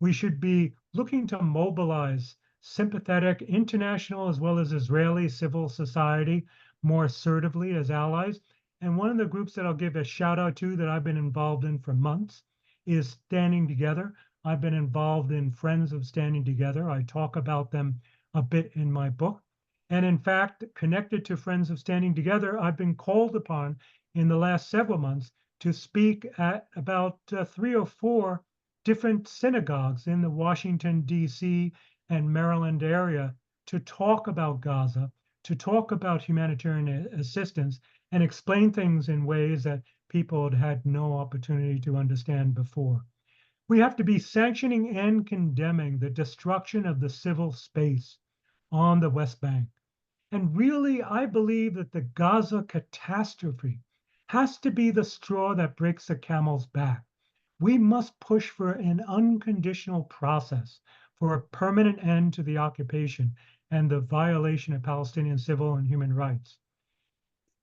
We should be looking to mobilize sympathetic international as well as Israeli civil society more assertively as allies. And one of the groups that I'll give a shout out to that I've been involved in for months is Standing Together. I've been involved in Friends of Standing Together. I talk about them a bit in my book. And in fact, connected to Friends of Standing Together, I've been called upon in the last several months to speak at about 3 or 4 different synagogues in the Washington, D.C. and Maryland area to talk about Gaza, to talk about humanitarian assistance, and explain things in ways that people had had no opportunity to understand before. We have to be sanctioning and condemning the destruction of the civil space on the West Bank. And really, I believe that the Gaza catastrophe has to be the straw that breaks the camel's back. We must push for an unconditional process for a permanent end to the occupation and the violation of Palestinian civil and human rights.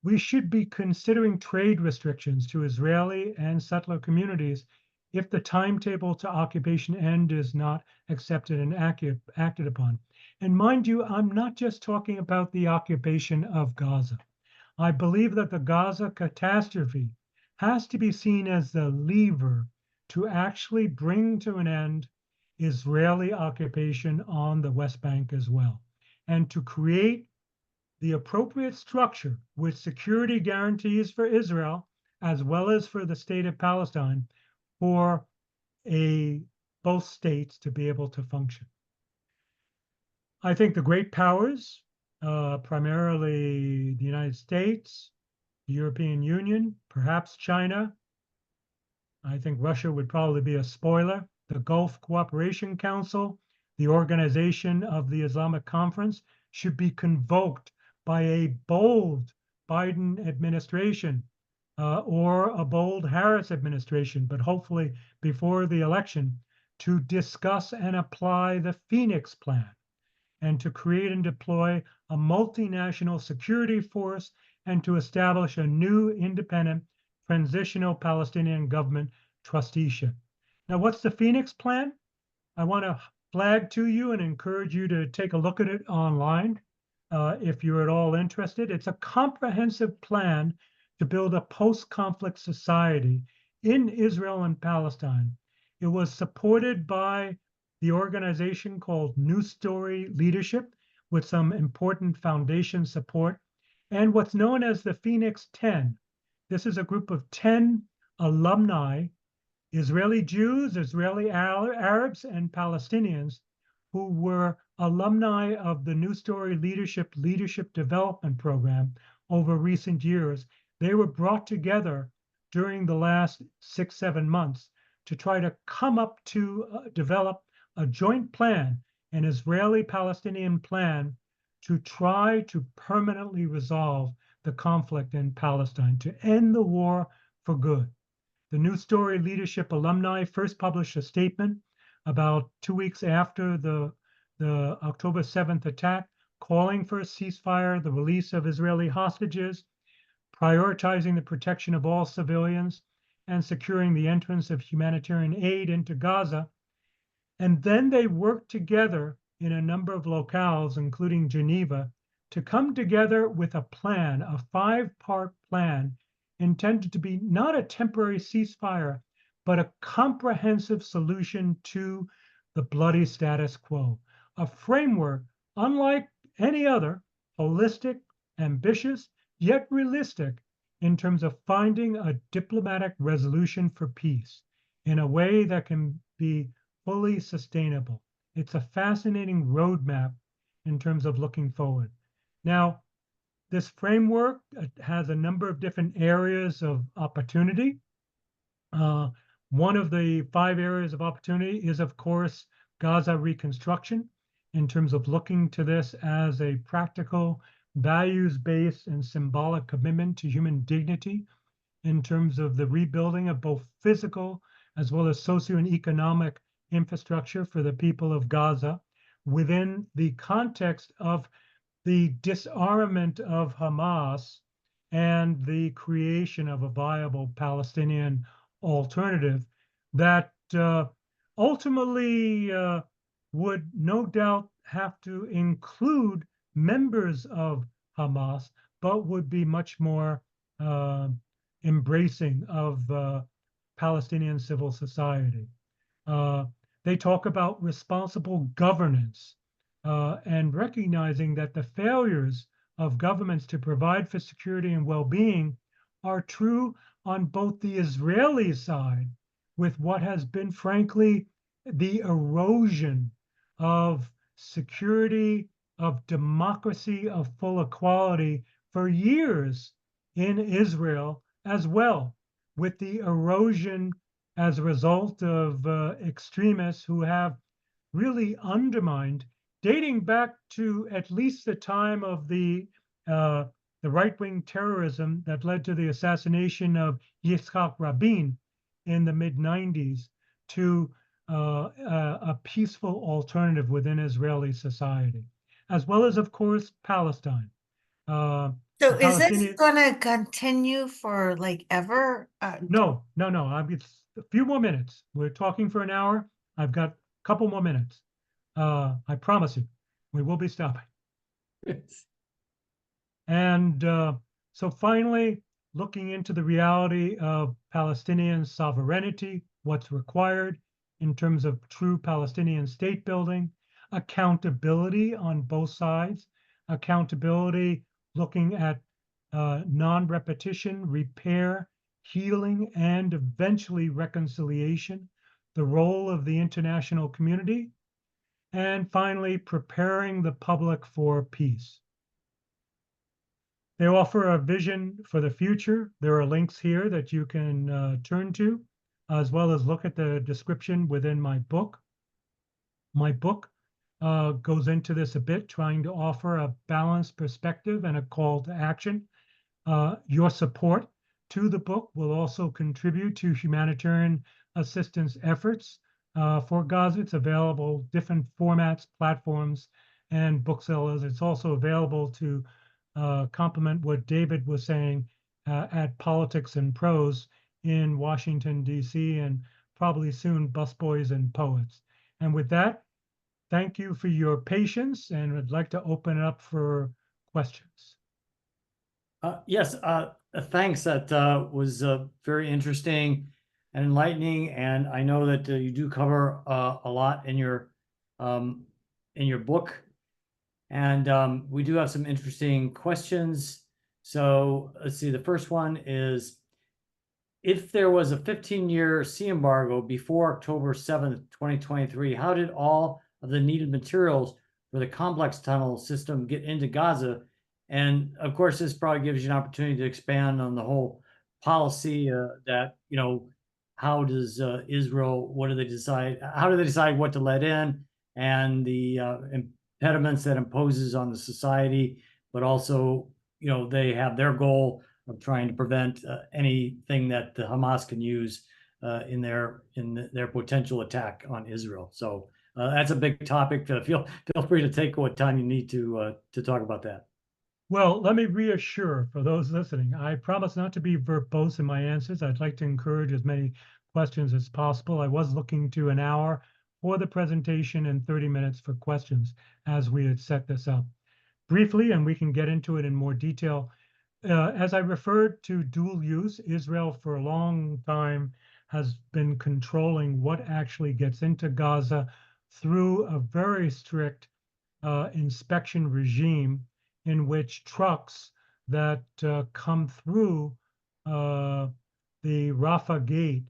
We should be considering trade restrictions to Israeli and settler communities if the timetable to occupation end is not accepted and acted upon. And mind you, I'm not just talking about the occupation of Gaza. I believe that the Gaza catastrophe has to be seen as the lever to actually bring to an end Israeli occupation on the West Bank as well, and to create the appropriate structure with security guarantees for Israel as well as for the state of Palestine for both states to be able to function. I think the great powers, primarily the United States, the European Union, perhaps China. I think Russia would probably be a spoiler. The Gulf Cooperation Council, the Organization of the Islamic Conference should be convoked by a bold Biden administration or a bold Harris administration, but hopefully before the election, to discuss and apply the Phoenix Plan and to create and deploy a multinational security force and to establish a new independent transitional Palestinian government trusteeship. Now, what's the Phoenix Plan? I want to flag to you and encourage you to take a look at it online if you're at all interested. It's a comprehensive plan to build a post-conflict society in Israel and Palestine. It was supported by the organization called New Story Leadership with some important foundation support and what's known as the Phoenix 10. This is a group of 10 alumni, Israeli Jews, Israeli Arabs, and Palestinians who were alumni of the New Story Leadership Development Program over recent years. They were brought together during the last 6-7 months to try to come up to develop a joint plan, an Israeli-Palestinian plan to try to permanently resolve the conflict in Palestine, to end the war for good. The New Story Leadership alumni first published a statement about 2 weeks after the October 7th attack, calling for a ceasefire, the release of Israeli hostages, prioritizing the protection of all civilians, and securing the entrance of humanitarian aid into Gaza. And then they worked together in a number of locales, including Geneva, to come together with a plan, a 5-part plan intended to be not a temporary ceasefire, but a comprehensive solution to the bloody status quo, a framework unlike any other, holistic, ambitious, yet realistic in terms of finding a diplomatic resolution for peace in a way that can be fully sustainable. It's a fascinating roadmap in terms of looking forward. Now, this framework has a number of different areas of opportunity. One of the 5 areas of opportunity is, of course, Gaza reconstruction, in terms of looking to this as a practical, values-based and symbolic commitment to human dignity, in terms of the rebuilding of both physical as well as socio and economic infrastructure for the people of Gaza within the context of the disarmament of Hamas and the creation of a viable Palestinian alternative that ultimately would no doubt have to include members of Hamas, but would be much more embracing of Palestinian civil society. Uh, they talk about responsible governance and recognizing that the failures of governments to provide for security and well-being are true on both the Israeli side, with what has been, frankly, the erosion of security, of democracy, of full equality for years in Israel as well, with the erosion as a result of extremists who have really undermined, dating back to at least the time of the right-wing terrorism that led to the assassination of Yitzhak Rabin in the mid-90s, to a peaceful alternative within Israeli society, as well as, of course, Palestine. So The is this Palestinian. gonna continue for like ever? No. It's a few more minutes. We're talking for an hour. I've got a couple more minutes. I promise you, we will be stopping. And so finally, looking into the reality of Palestinian sovereignty, what's required in terms of true Palestinian state building, accountability on both sides, accountability looking at non-repetition, repair, healing, and eventually reconciliation, the role of the international community, and finally, preparing the public for peace. They offer a vision for the future. There are links here that you can turn to, as well as look at the description within my book. My book goes into this a bit, trying to offer a balanced perspective and a call to action. Your support to the book will also contribute to humanitarian assistance efforts for Gaza. It's available different formats, platforms, and booksellers. It's also available to complement what David was saying at Politics and Prose in Washington, D.C., and probably soon Busboys and Poets. And with that, thank you for your patience, and I'd like to open it up for questions. Yes, thanks. That was very interesting and enlightening, and I know that you do cover a lot in your book, and we do have some interesting questions. So let's see. The first one is: if there was a 15-year sea embargo before October 7th, 2023, how did all of the needed materials for the complex tunnel system get into Gaza? And of course, this probably gives you an opportunity to expand on the whole policy that, how does Israel, what do they decide? How do they decide what to let in, and the impediments that imposes on the society, but also, they have their goal of trying to prevent anything that the Hamas can use in their potential attack on Israel. So that's a big topic. Feel free to take what time you need to talk about that. Well, let me reassure for those listening, I promise not to be verbose in my answers. I'd like to encourage as many questions as possible. I was looking to an hour for the presentation and 30 minutes for questions as we had set this up. Briefly, and we can get into it in more detail, as I referred to dual use, Israel for a long time has been controlling what actually gets into Gaza through a very strict inspection regime, in which trucks that come through the Rafah gate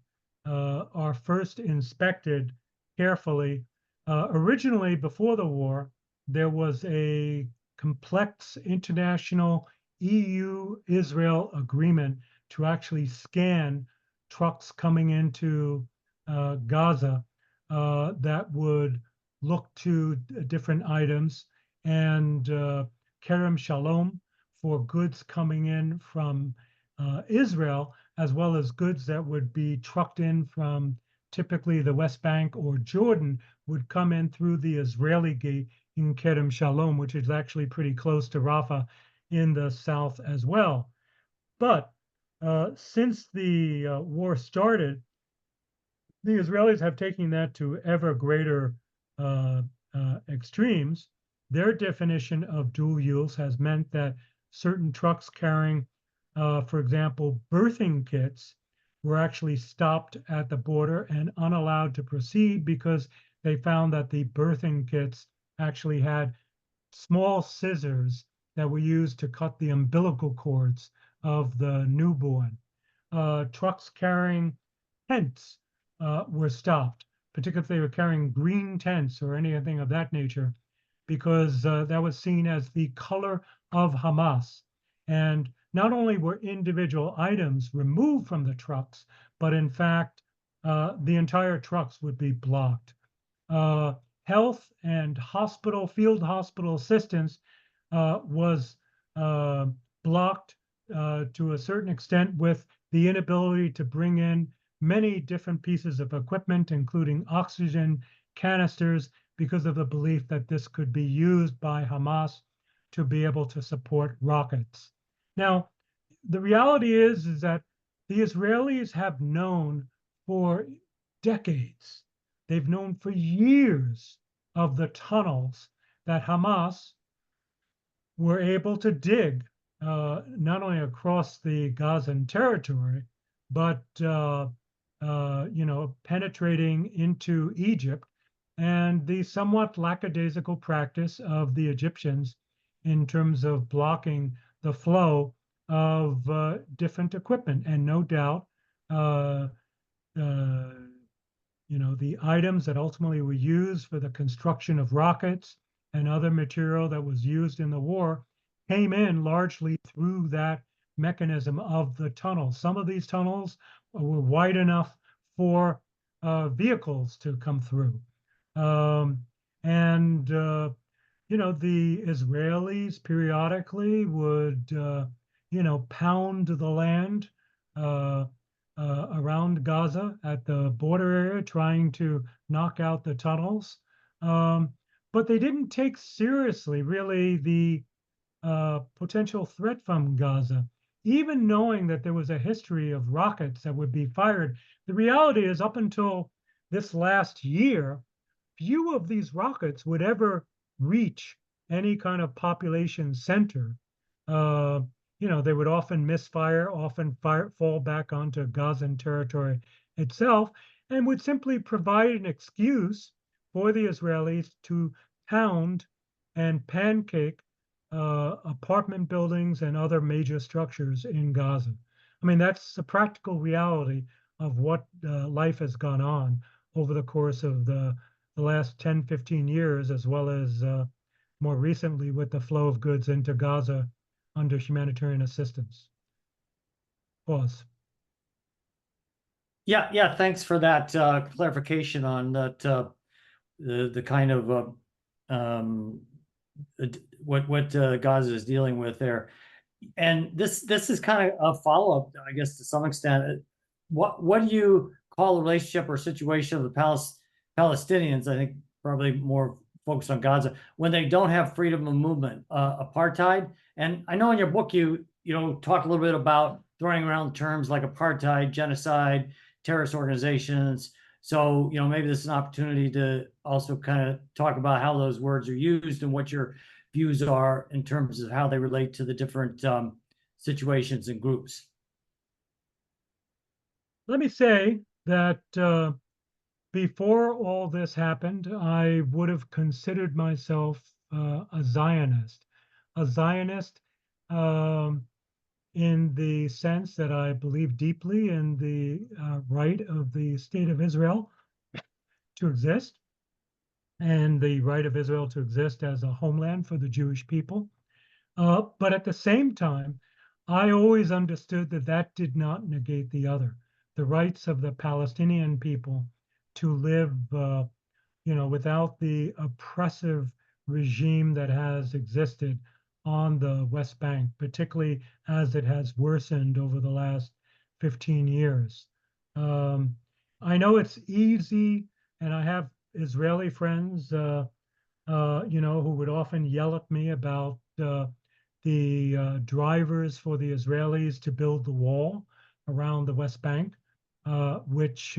are first inspected carefully. Originally, before the war, there was a complex international EU-Israel agreement to actually scan trucks coming into Gaza that would look to different items, and Kerem Shalom for goods coming in from Israel, as well as goods that would be trucked in from typically the West Bank or Jordan, would come in through the Israeli gate in Kerem Shalom, which is actually pretty close to Rafah in the south as well. But since the war started, the Israelis have taken that to ever greater extremes. Their definition of dual use has meant that certain trucks carrying, for example, birthing kits were actually stopped at the border and unallowed to proceed because they found that the birthing kits actually had small scissors that were used to cut the umbilical cords of the newborn. Trucks carrying tents were stopped, particularly if they were carrying green tents or anything of that nature, because that was seen as the color of Hamas. And not only were individual items removed from the trucks, but in fact, the entire trucks would be blocked. Health and field hospital assistance was blocked to a certain extent with the inability to bring in many different pieces of equipment, including oxygen canisters, because of the belief that this could be used by Hamas to be able to support rockets. Now, the reality is that the Israelis have known for decades, they've known for years of the tunnels that Hamas were able to dig, not only across the Gazan territory, but penetrating into Egypt, and the somewhat lackadaisical practice of the Egyptians in terms of blocking the flow of different equipment. And no doubt, the items that ultimately were used for the construction of rockets and other material that was used in the war came in largely through that mechanism of the tunnel. Some of these tunnels were wide enough for vehicles to come through. The Israelis periodically would, pound the land around Gaza at the border area, trying to knock out the tunnels. But they didn't take seriously, really, the potential threat from Gaza, even knowing that there was a history of rockets that would be fired. The reality is, up until this last year, few of these rockets would ever reach any kind of population center. They would often misfire, often fall back onto Gazan territory itself, and would simply provide an excuse for the Israelis to pound and pancake apartment buildings and other major structures in Gaza. I mean, that's the practical reality of what life has gone on over the course of the last 10, 15 years, as well as more recently with the flow of goods into Gaza under humanitarian assistance. Pause. Yeah. Thanks for that clarification on that. The kind of what Gaza is dealing with there, and this is kind of a follow up, I guess, to some extent. What do you call the relationship or situation of the Palestinians? I think probably more focused on Gaza when they don't have freedom of movement, apartheid. And I know in your book you talk a little bit about throwing around terms like apartheid, genocide, terrorist organizations. So maybe this is an opportunity to also kind of talk about how those words are used and what your views are in terms of how they relate to the different situations and groups. Let me say that before all this happened, I would have considered myself a Zionist. A Zionist in the sense that I believe deeply in the right of the state of Israel to exist, and the right of Israel to exist as a homeland for the Jewish people. But at the same time, I always understood that that did not negate the other. The rights of the Palestinian people to live, without the oppressive regime that has existed on the West Bank, particularly as it has worsened over the last 15 years. I know it's easy, and I have Israeli friends, who would often yell at me about the drivers for the Israelis to build the wall around the West Bank, which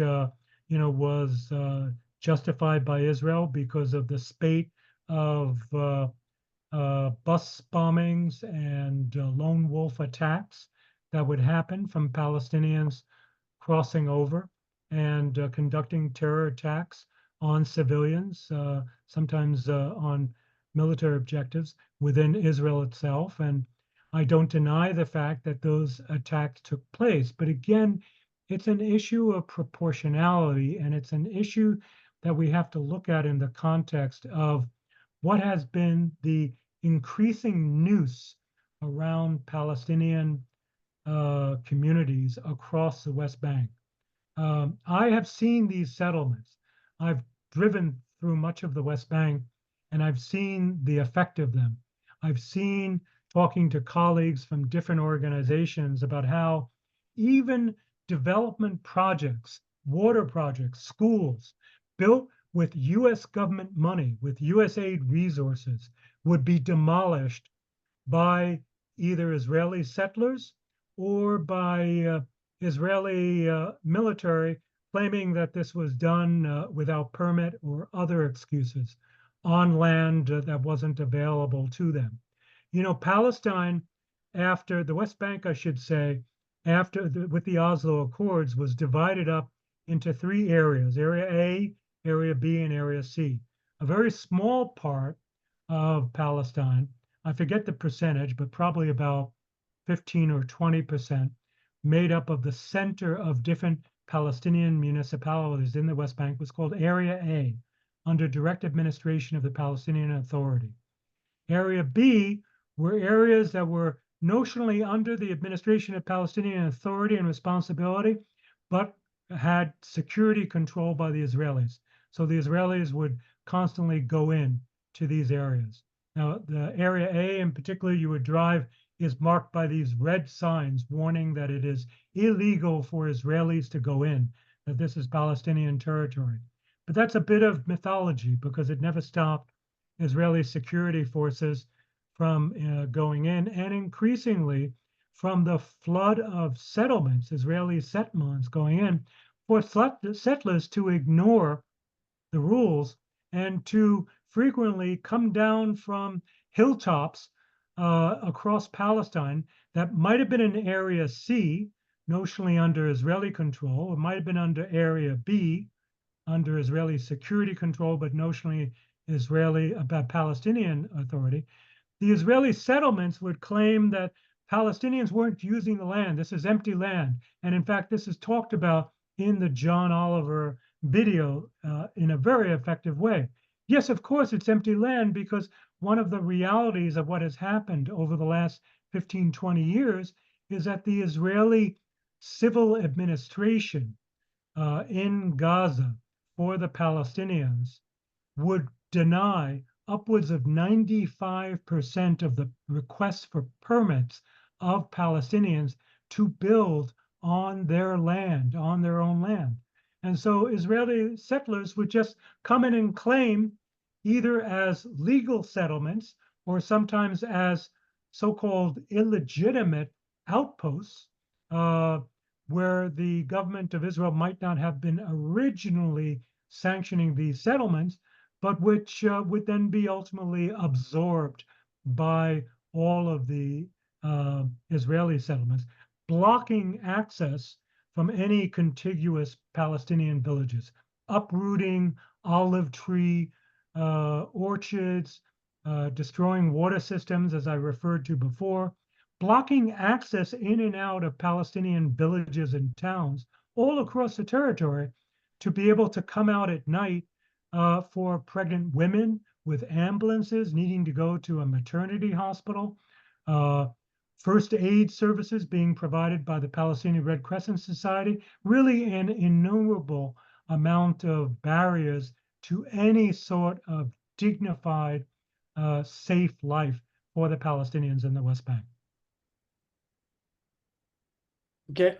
was justified by Israel because of the spate of bus bombings and lone wolf attacks that would happen from Palestinians crossing over and conducting terror attacks on civilians, sometimes on military objectives within Israel itself. And I don't deny the fact that those attacks took place. But again, it's an issue of proportionality, and it's an issue that we have to look at in the context of what has been the increasing noose around Palestinian communities across the West Bank. I have seen these settlements. I've driven through much of the West Bank, and I've seen the effect of them. I've seen, talking to colleagues from different organizations, about how even development projects, water projects, schools built with US government money, with US aid resources, would be demolished by either Israeli settlers or by Israeli military, claiming that this was done without permit or other excuses on land that wasn't available to them. Palestine, after the West Bank, I should say, with the Oslo Accords, was divided up into 3 areas: Area A, Area B, and Area C. A very small part of Palestine, I forget the percentage, but probably about 15 or 20%, made up of the center of different Palestinian municipalities in the West Bank, was called Area A, under direct administration of the Palestinian Authority. Area B were areas that were notionally under the administration of Palestinian Authority and responsibility, but had security control by the Israelis. So the Israelis would constantly go in to these areas. Now, the Area A in particular, you would drive, is marked by these red signs warning that it is illegal for Israelis to go in, that this is Palestinian territory. But that's a bit of mythology, because it never stopped Israeli security forces from going in, and increasingly from the flood of settlements, Israeli settlements going in, for settlers to ignore the rules and to frequently come down from hilltops across Palestine that might have been in Area C, notionally under Israeli control, or might have been under Area B, under Israeli security control, but notionally Israeli Palestinian Authority. The Israeli settlements would claim that Palestinians weren't using the land. This is empty land. And in fact, this is talked about in the John Oliver video in a very effective way. Yes, of course, it's empty land, because one of the realities of what has happened over the last 15, 20 years is that the Israeli civil administration in Gaza for the Palestinians would deny upwards of 95% of the requests for permits of Palestinians to build on their land, on their own land. And so Israeli settlers would just come in and claim, either as legal settlements or sometimes as so-called illegitimate outposts, where the government of Israel might not have been originally sanctioning these settlements, but which would then be ultimately absorbed by all of the Israeli settlements, blocking access from any contiguous Palestinian villages, uprooting olive tree orchards, destroying water systems, as I referred to before, blocking access in and out of Palestinian villages and towns all across the territory to be able to come out at night for pregnant women with ambulances needing to go to a maternity hospital, first aid services being provided by the Palestinian Red Crescent Society, really an innumerable amount of barriers to any sort of dignified, safe life for the Palestinians in the West Bank. Okay,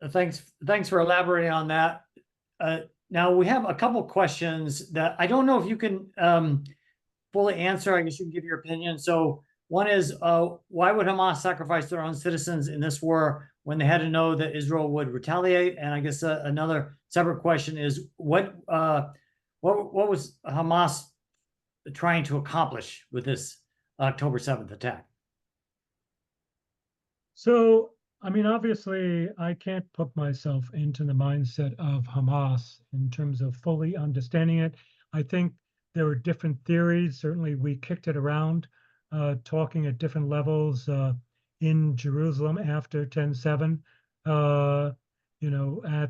thanks for elaborating on that. Now we have a couple questions that I don't know if you can fully answer. I guess you can give your opinion. So one is, why would Hamas sacrifice their own citizens in this war when they had to know that Israel would retaliate? And I guess another separate question is what was Hamas trying to accomplish with this October 7th attack? So, I mean, obviously, I can't put myself into the mindset of Hamas in terms of fully understanding it. I think there were different theories. Certainly, we kicked it around, talking at different levels in Jerusalem after 10/7, at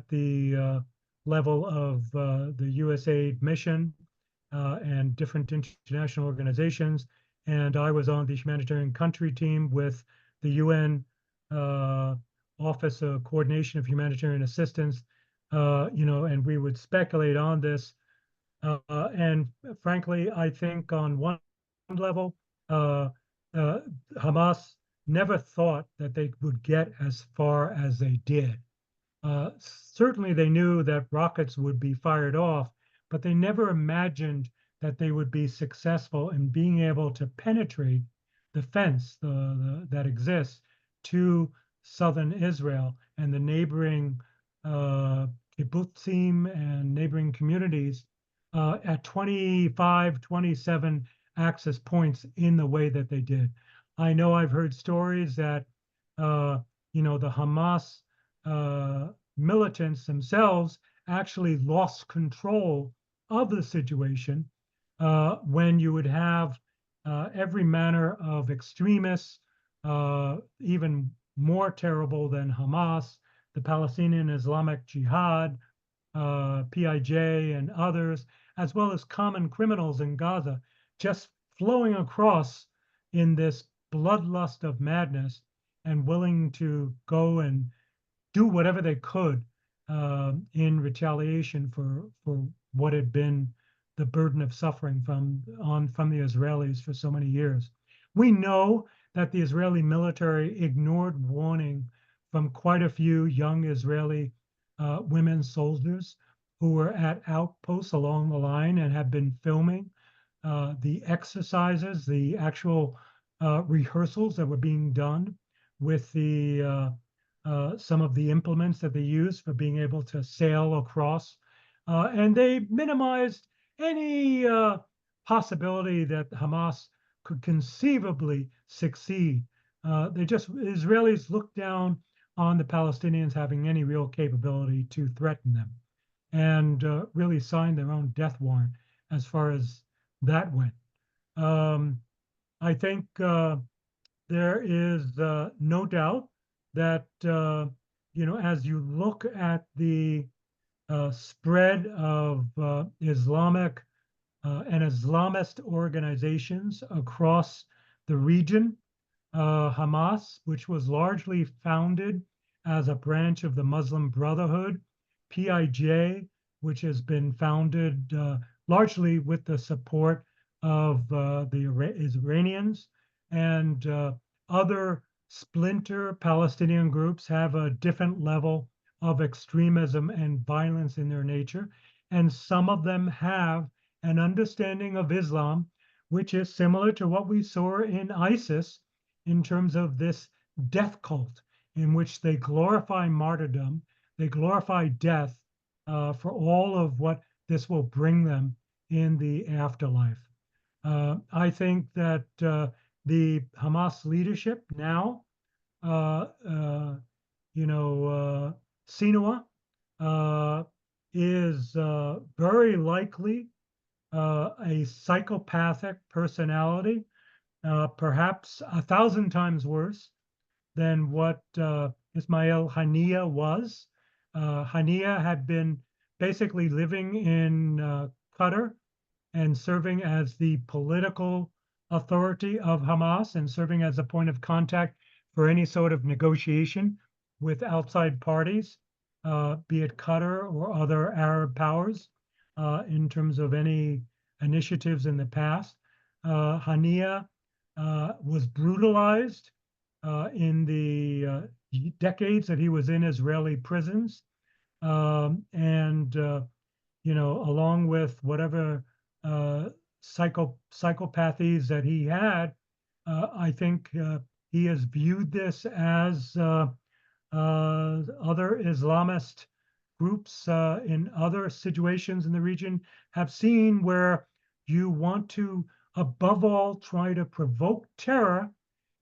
the level of the USAID mission and different international organizations. And I was on the humanitarian country team with the UN Office of Coordination of Humanitarian Assistance, and we would speculate on this. And frankly, I think on one level, Hamas never thought that they would get as far as they did. Certainly, they knew that rockets would be fired off, but they never imagined that they would be successful in being able to penetrate the fence that exists to southern Israel and the neighboring kibbutzim and neighboring communities at 25, 27 access points in the way that they did. I know I've heard stories that, the Hamas militants themselves actually lost control of the situation when you would have every manner of extremists, even more terrible than Hamas, the Palestinian Islamic Jihad, PIJ, and others, as well as common criminals in Gaza, just flowing across in this bloodlust of madness and willing to go and do whatever they could in retaliation for what had been the burden of suffering from the Israelis for so many years. We know that the Israeli military ignored warning from quite a few young Israeli women soldiers who were at outposts along the line and have been filming the exercises, the actual rehearsals that were being done with the some of the implements that they use for being able to sail across. And they minimized any possibility that Hamas could conceivably succeed. Israelis looked down on the Palestinians having any real capability to threaten them and really signed their own death warrant as far as that went. I think there is no doubt that, as you look at the spread of Islamic and Islamist organizations across the region, Hamas, which was largely founded as a branch of the Muslim Brotherhood, PIJ, which has been founded largely with the support of the Iranians, and other splinter Palestinian groups have a different level of extremism and violence in their nature. And some of them have an understanding of Islam, which is similar to what we saw in ISIS in terms of this death cult, in which they glorify martyrdom, they glorify death for all of what this will bring them in the afterlife. I think that the Hamas leadership now, Sinua, is very likely a psychopathic personality, perhaps 1,000 times worse than what Ismail Haniyeh was. Haniyeh had been basically living in Qatar and serving as the political authority of Hamas and serving as a point of contact for any sort of negotiation with outside parties, be it Qatar or other Arab powers, in terms of any initiatives in the past. Haniyeh was brutalized in the decades that he was in Israeli prisons, and along with whatever psychopathies that he had, I think he has viewed this as Other Islamist groups in other situations in the region have seen where you want to, above all, try to provoke terror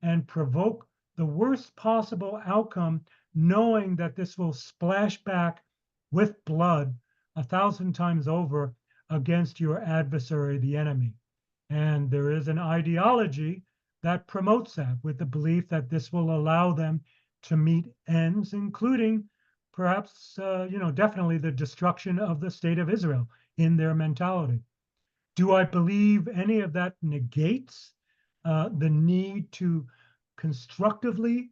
and provoke the worst possible outcome, knowing that this will splash back with blood 1,000 times over against your adversary, the enemy. And there is an ideology that promotes that, with the belief that this will allow them to meet ends, including perhaps, definitely the destruction of the state of Israel in their mentality. Do I believe any of that negates the need to constructively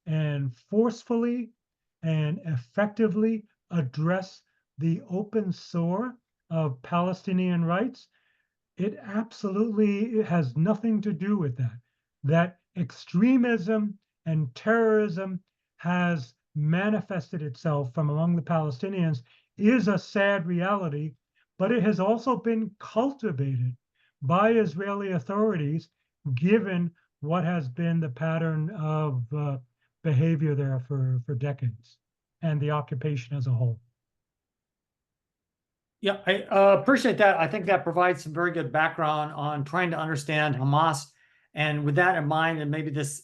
and forcefully and effectively address the open sore of Palestinian rights? It absolutely has nothing to do with that. That extremism and terrorism has manifested itself from among the Palestinians is a sad reality, but it has also been cultivated by Israeli authorities, given what has been the pattern of behavior there for decades, and the occupation as a whole. Yeah, I appreciate that. I think that provides some very good background on trying to understand Hamas. And with that in mind, and maybe this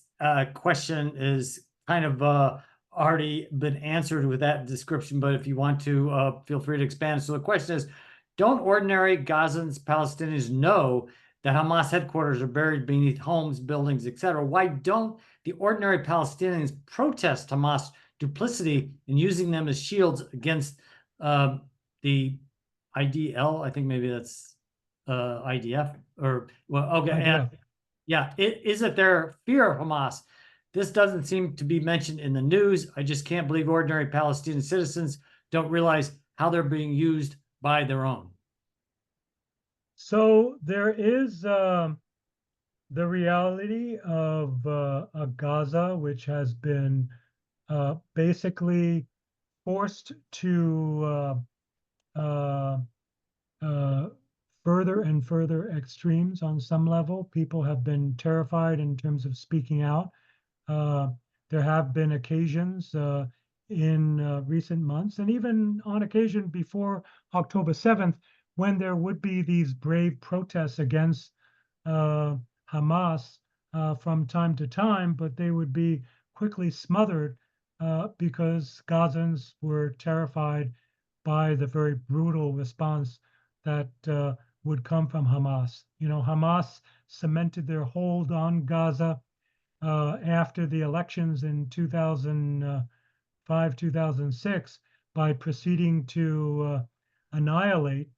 question is kind of already been answered with that description, but if you want to, feel free to expand. So the question is, don't ordinary Gazans, Palestinians know that Hamas headquarters are buried beneath homes, buildings, etc.? Why don't the ordinary Palestinians protest Hamas duplicity in using them as shields against the IDL? I think maybe that's IDF, or well, okay, and yeah, is it their fear of Hamas? This doesn't seem to be mentioned in the news. I just can't believe ordinary Palestinian citizens don't realize how they're being used by their own. So there is the reality of Gaza, which has been basically forced to further and further extremes on some level. People have been terrified in terms of speaking out. There have been occasions in recent months, and even on occasion before October 7th, when there would be these brave protests against Hamas from time to time, but they would be quickly smothered because Gazans were terrified by the very brutal response that would come from Hamas. Hamas cemented their hold on Gaza after the elections in 2005, 2006 by proceeding to annihilate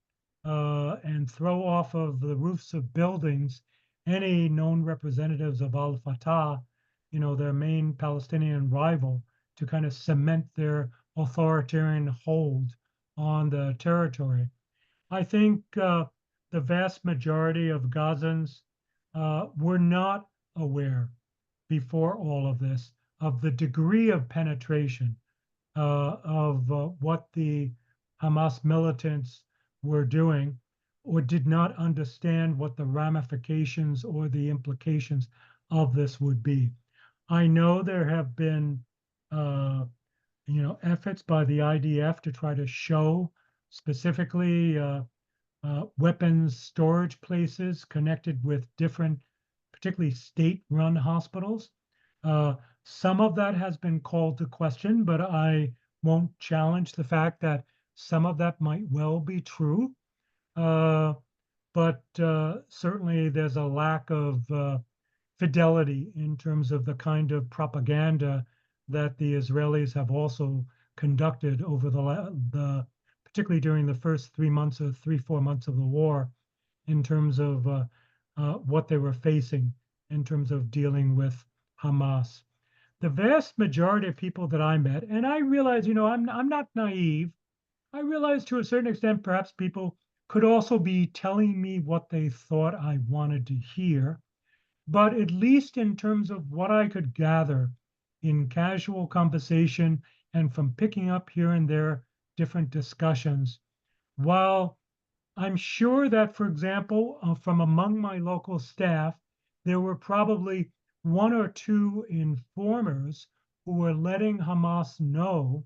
and throw off of the roofs of buildings any known representatives of al-Fatah, their main Palestinian rival, to kind of cement their authoritarian hold on the territory. I think the vast majority of Gazans were not aware before all of this of the degree of penetration of what the Hamas militants were doing, or did not understand what the ramifications or the implications of this would be. I know there have been efforts by the IDF to try to show specifically weapons storage places connected with different, particularly state-run hospitals. Some of that has been called to question, but I won't challenge the fact that some of that might well be true. But certainly there's a lack of fidelity in terms of the kind of propaganda that the Israelis have also conducted over the particularly during the first 4 months of the war, in terms of what they were facing in terms of dealing with Hamas. The vast majority of people that I met, and I realize, I'm not naive. I realize to a certain extent, perhaps people could also be telling me what they thought I wanted to hear. But at least in terms of what I could gather in casual conversation and from picking up here and there different discussions, while I'm sure that, for example, from among my local staff, there were probably one or two informers who were letting Hamas know,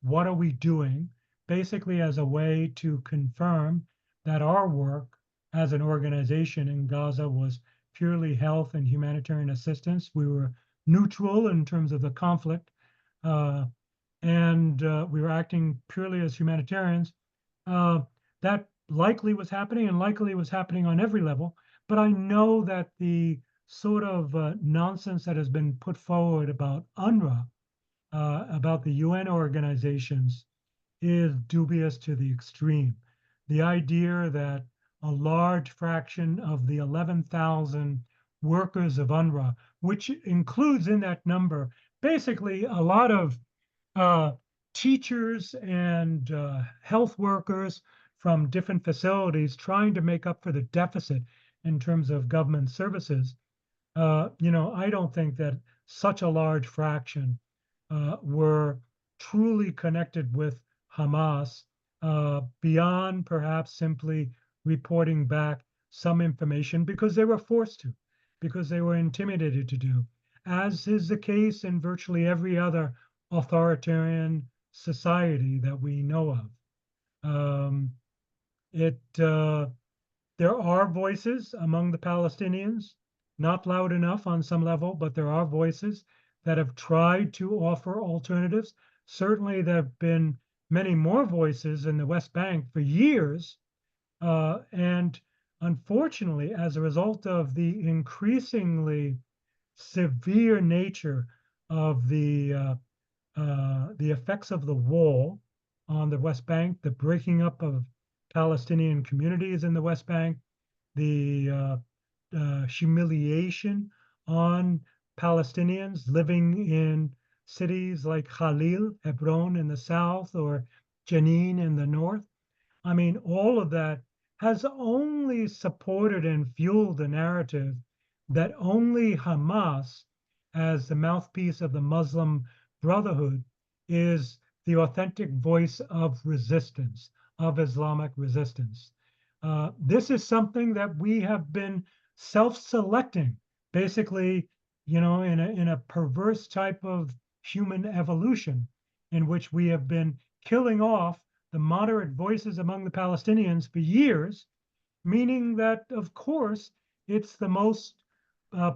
what are we doing, basically as a way to confirm that our work as an organization in Gaza was purely health and humanitarian assistance. We were neutral in terms of the conflict, and we were acting purely as humanitarians. That likely was happening, and likely was happening on every level. But I know that the sort of nonsense that has been put forward about UNRWA, about the UN organizations, is dubious to the extreme. The idea that a large fraction of the 11,000 workers of UNRWA, which includes in that number basically a lot of teachers and health workers from different facilities trying to make up for the deficit in terms of government services. I don't think that such a large fraction were truly connected with Hamas, beyond perhaps simply reporting back some information because they were forced to, because they were intimidated to do, as is the case in virtually every other authoritarian society that we know of. It There are voices among the Palestinians, not loud enough on some level, but there are voices that have tried to offer alternatives. Certainly, there have been many more voices in the West Bank for years. And unfortunately, as a result of the increasingly severe nature of the effects of the wall on the West Bank, the breaking up of Palestinian communities in the West Bank, the humiliation on Palestinians living in cities like Khalil, Hebron in the south, or Jenin in the north. I mean, all of that has only supported and fueled the narrative that only Hamas, as the mouthpiece of the Muslim Brotherhood, is the authentic voice of resistance, of Islamic resistance. This is something that we have been self-selecting, basically, in a perverse type of human evolution, in which we have been killing off the moderate voices among the Palestinians for years, meaning that, of course, it's the most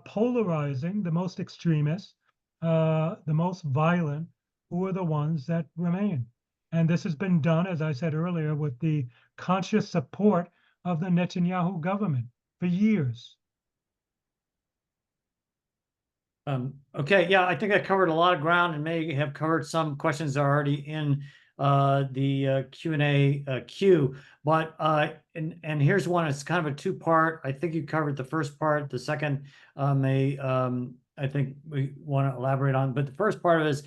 polarizing, the most extremist, the most violent, who are the ones that remain. And this has been done, as I said earlier, with the conscious support of the Netanyahu government for years. Okay, yeah, I think I covered a lot of ground and may have covered some questions that are already in the Q&A queue. But and here's one. It's kind of a two-part. I think you covered the first part. The second I think we want to elaborate on. But the first part of it is,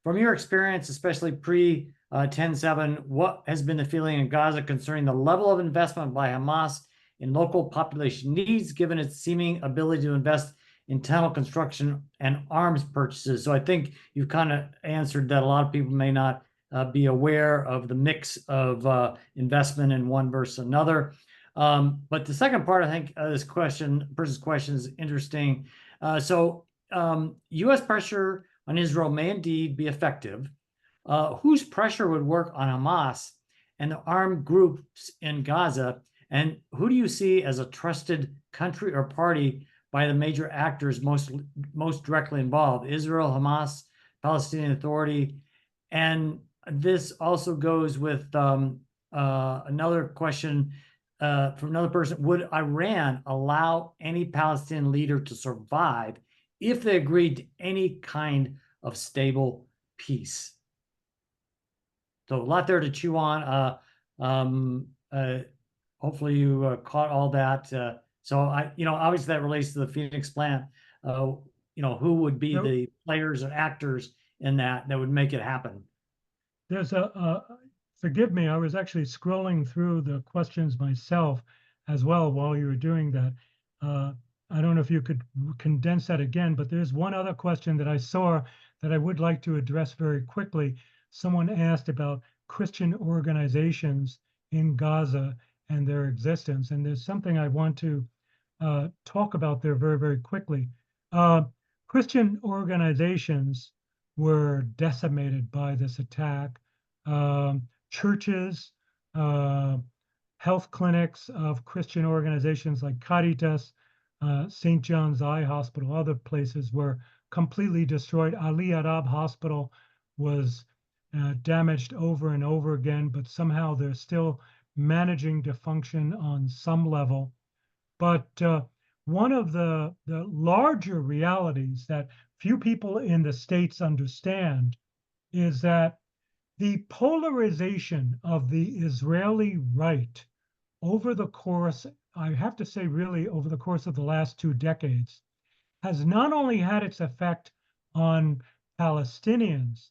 from your experience, especially pre 10/7, what has been the feeling in Gaza concerning the level of investment by Hamas in local population needs, given its seeming ability to invest in tunnel construction and arms purchases? So I think you've kind of answered that. A lot of people may not be aware of the mix of investment in one versus another. But the second part, I think, this person's question is interesting. U.S. pressure on Israel may indeed be effective. Whose pressure would work on Hamas and the armed groups in Gaza? And who do you see as a trusted country or party by the major actors most directly involved? Israel, Hamas, Palestinian Authority. And this also goes with another question from another person. Would Iran allow any Palestinian leader to survive if they agreed to any kind of stable peace? So a lot there to chew on. Hopefully you caught all that. So obviously that relates to the Phoenix plant. Who would be the players and actors in that would make it happen? There's forgive me, I was actually scrolling through the questions myself as well while you were doing that. I don't know if you could condense that again, but there's one other question that I saw that I would like to address very quickly. Someone asked about Christian organizations in Gaza and their existence. And there's something I want to talk about there very, very quickly. Christian organizations were decimated by this attack. Churches, health clinics of Christian organizations like Caritas, St. John's Eye Hospital, other places were completely destroyed. Ali Arab Hospital was damaged over and over again, but somehow they're still managing to function on some level. But one of the larger realities that few people in the States understand is that the polarization of the Israeli right over the course, I have to say, really over the course of the last 2 decades, has not only had its effect on Palestinians,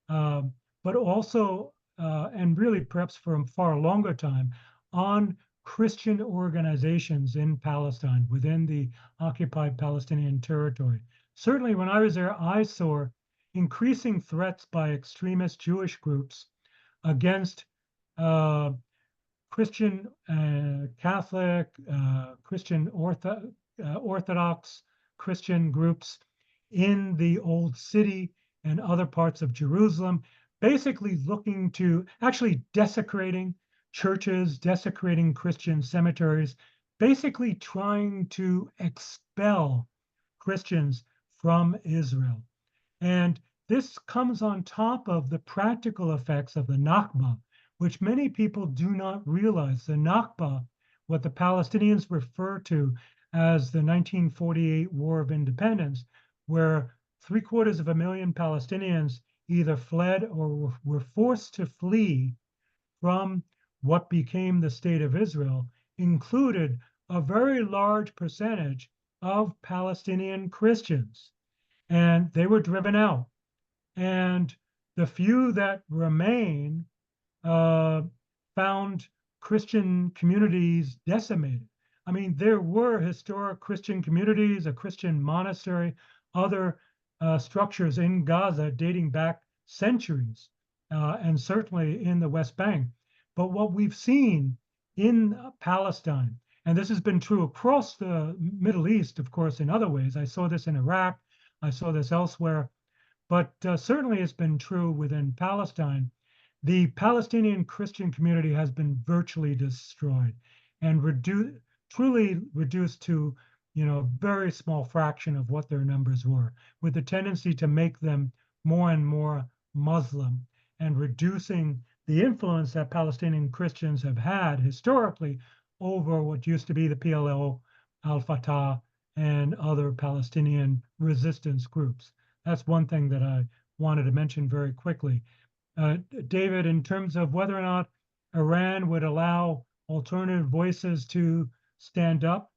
but also, and really perhaps for a far longer time, on Christian organizations in Palestine, within the occupied Palestinian territory. Certainly, when I was there, I saw increasing threats by extremist Jewish groups against Christian, Catholic, Christian Orthodox Christian groups in the Old City and other parts of Jerusalem, basically looking to actually desecrating churches, desecrating Christian cemeteries, basically trying to expel Christians from Israel. And this comes on top of the practical effects of the Nakba, which many people do not realize. The Nakba, what the Palestinians refer to as the 1948 War of Independence, where 750,000 Palestinians either fled or were forced to flee from what became the State of Israel, included a very large percentage of Palestinian Christians. And they were driven out. And the few that remain found Christian communities decimated. I mean, there were historic Christian communities, a Christian monastery, other structures in Gaza dating back centuries, and certainly in the West Bank. But what we've seen in Palestine, and this has been true across the Middle East, of course, in other ways. I saw this in Iraq, I saw this elsewhere, but certainly it's been true within Palestine. The Palestinian Christian community has been virtually destroyed and truly reduced to, a very small fraction of what their numbers were, with the tendency to make them more and more Muslim and reducing the influence that Palestinian Christians have had historically over what used to be the PLO, Al-Fatah, and other Palestinian resistance groups. That's one thing that I wanted to mention very quickly. David, in terms of whether or not Iran would allow alternative voices to stand up,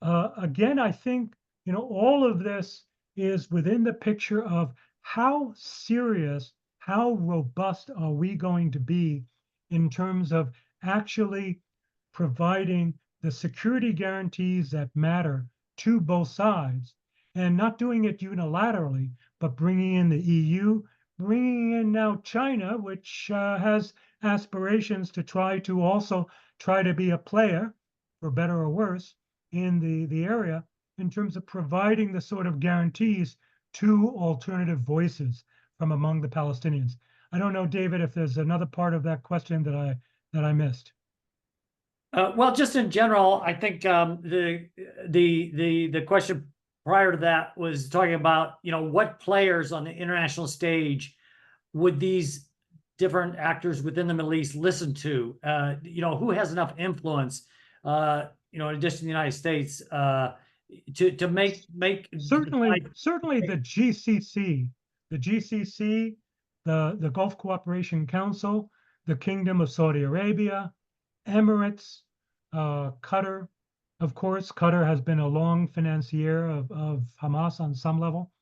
again, I think, all of this is within the picture of how serious, how robust are we going to be in terms of actually providing the security guarantees that matter to both sides, and not doing it unilaterally, but bringing in the EU, bringing in now China, which has aspirations to try to be a player, for better or worse, in the area, in terms of providing the sort of guarantees to alternative voices from among the Palestinians. I don't know, David, if there's another part of that question that I missed. Well, just in general, I think the question prior to that was talking about, what players on the international stage would these different actors within the Middle East listen to? Who has enough influence, in addition to the United States, to make certainly the GCC, the Gulf Cooperation Council, the Kingdom of Saudi Arabia, Emirates, Qatar. Of course, Qatar has been a long financier of Hamas on some level,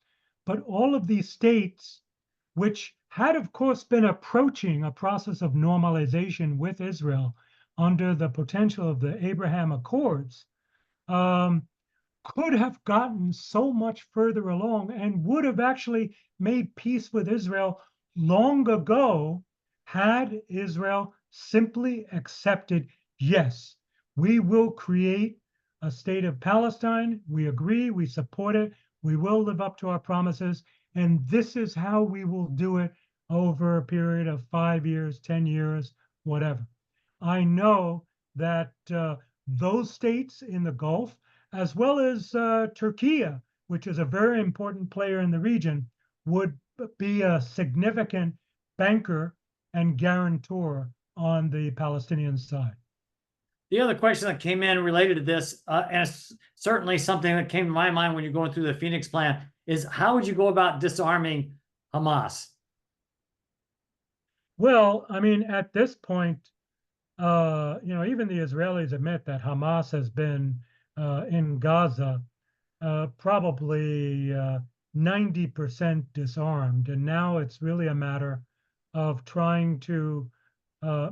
but all of these states, which had, of course, been approaching a process of normalization with Israel under the potential of the Abraham Accords, could have gotten so much further along and would have actually made peace with Israel long ago had Israel simply accepted, yes, we will create a state of Palestine. We agree, we support it. We will live up to our promises. and this is how we will do it over a period of 5 years, 10 years, whatever. I know that those states in the Gulf, as well as Turkey, which is a very important player in the region, would be a significant banker and guarantor on the Palestinian side. The other question that came in related to this, and it's certainly something that came to my mind when you're going through the Phoenix Plan, is how would you go about disarming Hamas? Well, I mean, at this point, even the Israelis admit that Hamas has been in Gaza probably 90% disarmed. And now it's really a matter of trying to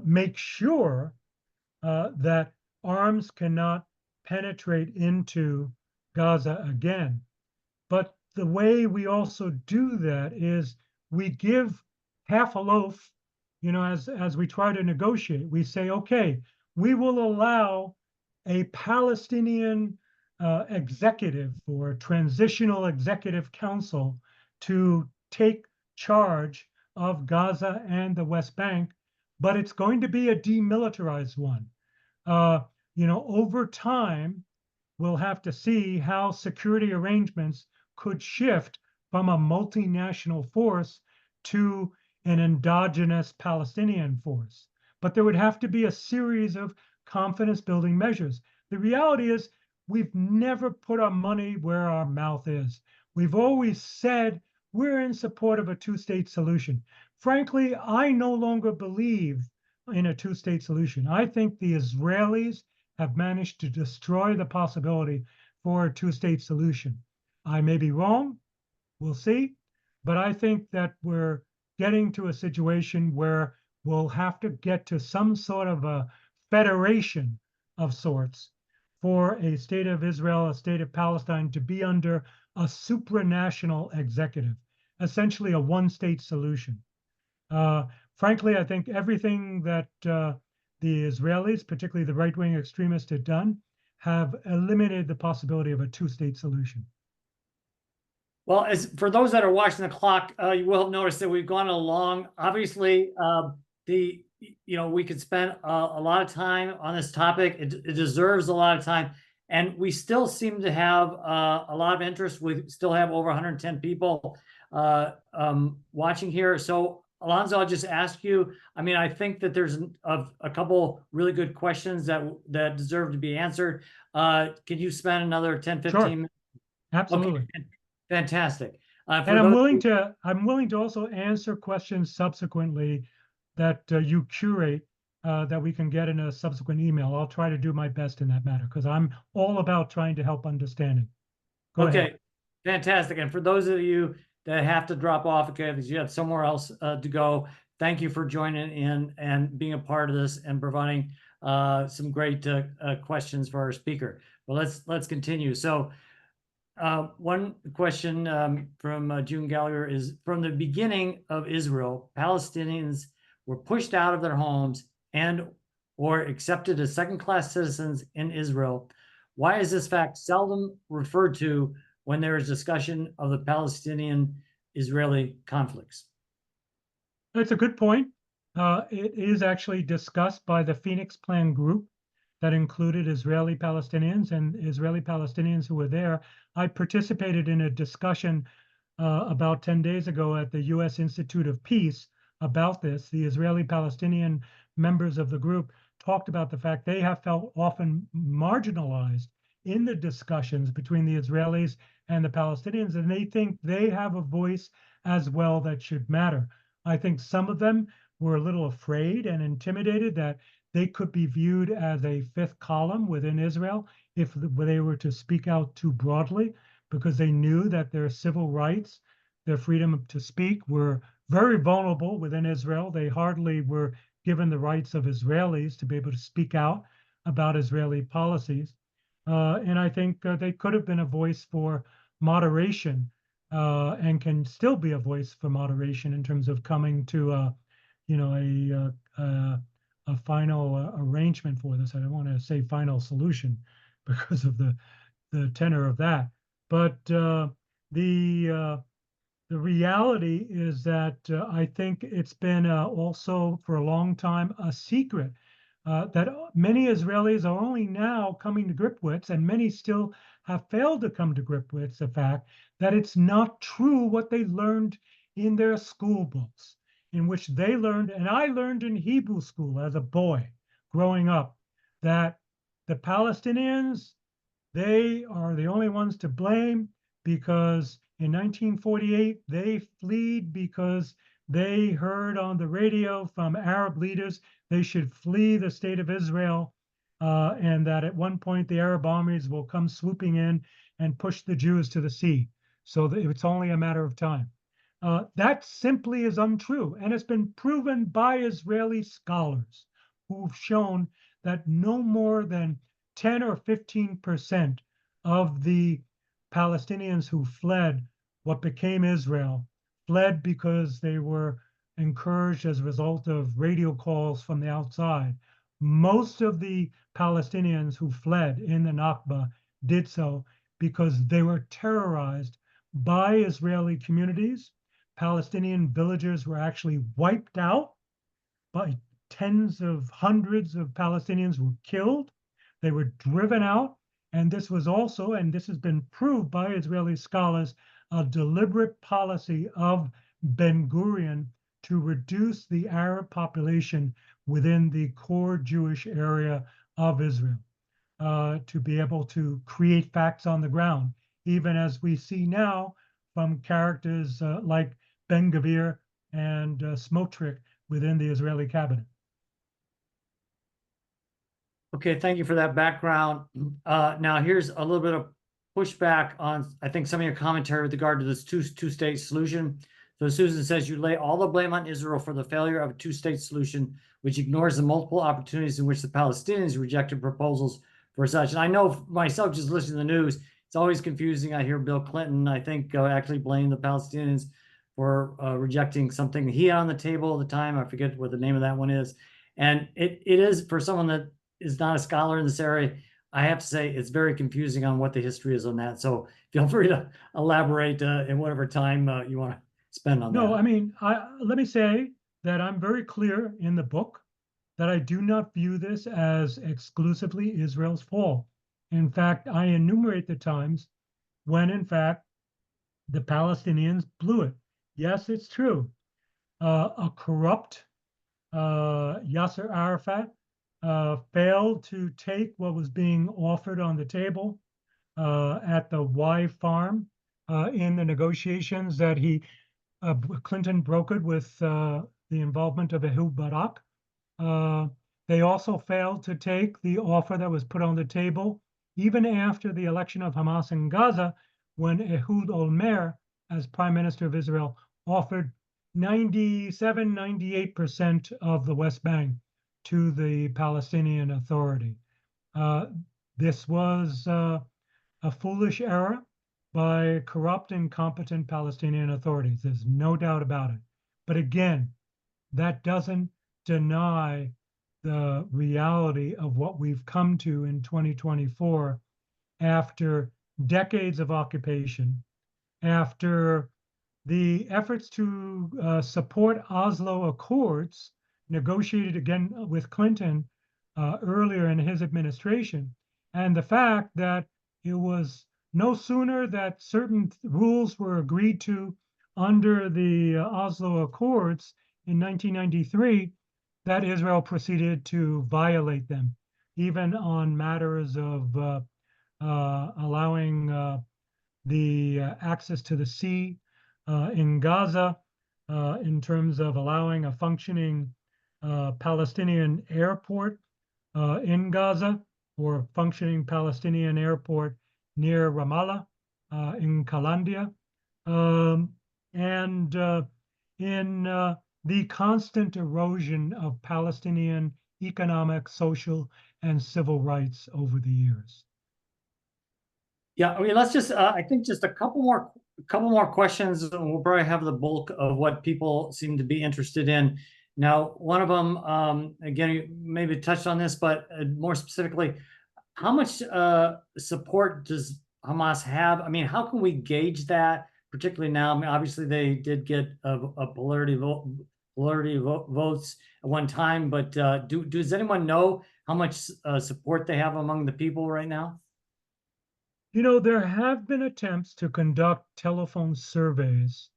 make sure that arms cannot penetrate into Gaza again. But the way we also do that is we give half a loaf, as we try to negotiate. We say, okay, we will allow a Palestinian executive or transitional executive council to take charge of Gaza and the West Bank, but it's going to be a demilitarized one. Over time, we'll have to see how security arrangements could shift from a multinational force to an endogenous Palestinian force. But there would have to be a series of confidence building measures. The reality is, we've never put our money where our mouth is. We've always said we're in support of a two-state solution. Frankly, I no longer believe in a two-state solution. I think the Israelis have managed to destroy the possibility for a two-state solution. I may be wrong, we'll see, but I think that we're getting to a situation where we'll have to get to some sort of a federation of sorts for a state of Israel, a state of Palestine to be under a supranational executive, essentially a one-state solution. Frankly, I think everything that the Israelis, particularly the right-wing extremists, have done, have eliminated the possibility of a two-state solution. Well, as for those that are watching the clock, you will have noticed that we've gone along. Obviously, we could spend a lot of time on this topic. It deserves a lot of time, and we still seem to have a lot of interest. We still have over 110 people watching here. So, Alonzo, I'll just ask you. I mean, I think that there's a couple really good questions that deserve to be answered. Could you spend another 10, 15 Sure. minutes? Absolutely. Okay. Fantastic. And I'm willing to also answer questions subsequently that you curate that we can get in a subsequent email. I'll try to do my best in that matter because I'm all about trying to help understanding. Go ahead. Fantastic. And for those of you that have to drop off, okay, because you have somewhere else to go, thank you for joining in and being a part of this and providing some great questions for our speaker. Well, let's continue. So. One question from June Gallagher is, from the beginning of Israel, Palestinians were pushed out of their homes and or accepted as second-class citizens in Israel. Why is this fact seldom referred to when there is discussion of the Palestinian-Israeli conflicts? That's a good point. It is actually discussed by the Phoenix Plan group that included Israeli Palestinians and Israeli Palestinians who were there. I participated in a discussion about 10 days ago at the U.S. Institute of Peace about this. The Israeli Palestinian members of the group talked about the fact they have felt often marginalized in the discussions between the Israelis and the Palestinians, and they think they have a voice as well that should matter. I think some of them were a little afraid and intimidated that they could be viewed as a fifth column within Israel if they were to speak out too broadly, because they knew that their civil rights, their freedom to speak, were very vulnerable within Israel. They hardly were given the rights of Israelis to be able to speak out about Israeli policies. And I think they could have been a voice for moderation and can still be a voice for moderation in terms of coming to a final arrangement for this. I don't want to say final solution because of the tenor of that. But the reality is that I think it's been also for a long time a secret that many Israelis are only now coming to grip with, and many still have failed to come to grip with the fact that it's not true what they learned in their school books, in which they learned, and I learned in Hebrew school as a boy growing up, that the Palestinians, they are the only ones to blame because in 1948 they fled because they heard on the radio from Arab leaders they should flee the state of Israel, and that at one point the Arab armies will come swooping in and push the Jews to the sea. So that it's only a matter of time. That simply is untrue, and it's been proven by Israeli scholars who've shown that no more than 10 or 15% of the Palestinians who fled what became Israel fled because they were encouraged as a result of radio calls from the outside. Most of the Palestinians who fled in the Nakba did so because they were terrorized by Israeli communities. Palestinian villagers were actually wiped out by tens of hundreds of Palestinians were killed. They were driven out. And this was also, and this has been proved by Israeli scholars, a deliberate policy of Ben-Gurion to reduce the Arab population within the core Jewish area of Israel, to be able to create facts on the ground, even as we see now from characters like Ben-Gvir and Smotrich within the Israeli cabinet. Okay, thank you for that background. Now here's a little bit of pushback on, I think, some of your commentary with regard to this two-state solution. So Susan says you lay all the blame on Israel for the failure of a two-state solution, which ignores the multiple opportunities in which the Palestinians rejected proposals for such. And I know myself, just listening to the news, it's always confusing. I hear Bill Clinton, I think, actually blame the Palestinians for rejecting something he had on the table at the time. I forget what the name of that one is. And it is, for someone that is not a scholar in this area, I have to say it's very confusing on what the history is on that. So feel free to elaborate in whatever time you want to spend on that. No, I mean, let me say that I'm very clear in the book that I do not view this as exclusively Israel's fault. In fact, I enumerate the times when, in fact, the Palestinians blew it. Yes, it's true. A corrupt Yasser Arafat failed to take what was being offered on the table at the Y farm in the negotiations that Clinton brokered with the involvement of Ehud Barak. They also failed to take the offer that was put on the table even after the election of Hamas in Gaza, when Ehud Olmert, as Prime Minister of Israel, offered 97, 98% of the West Bank to the Palestinian Authority. This was a foolish error by corrupt, incompetent Palestinian authorities. There's no doubt about it. But again, that doesn't deny the reality of what we've come to in 2024 after decades of occupation, after the efforts to support Oslo Accords negotiated again with Clinton earlier in his administration, and the fact that it was no sooner that certain rules were agreed to under the Oslo Accords in 1993 that Israel proceeded to violate them, even on matters of allowing the access to the sea in Gaza, in terms of allowing a functioning Palestinian airport in Gaza, or a functioning Palestinian airport near Ramallah in Kalandia, and in the constant erosion of Palestinian economic, social, and civil rights over the years. Yeah, I mean, let's just, I think just a couple more questions, and we'll probably have the bulk of what people seem to be interested in. Now, one of them, again, you maybe touched on this, but more specifically, how much support does Hamas have? I mean, how can we gauge that? particularly now. I mean, obviously they did get a plurality votes at one time, but does anyone know how much support they have among the people right now? You know, there have been attempts to conduct telephone surveys,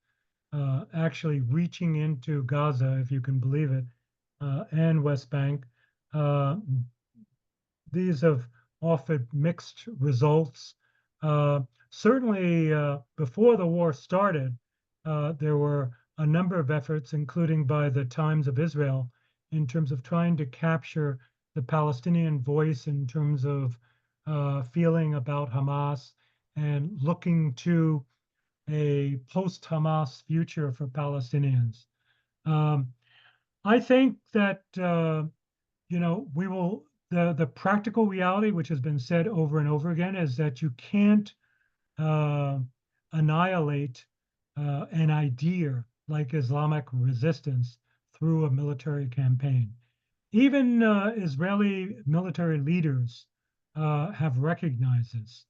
actually reaching into Gaza, if you can believe it, and West Bank. Uh, these have offered mixed results. Uh, Certainly, before the war started, there were a number of efforts, including by the Times of Israel, in terms of trying to capture the Palestinian voice in terms of feeling about Hamas and looking to a post-Hamas future for Palestinians. I think that we will. The practical reality, which has been said over and over again, is that you can't annihilate an idea like Islamic resistance through a military campaign. Even Israeli military leaders have recognized this,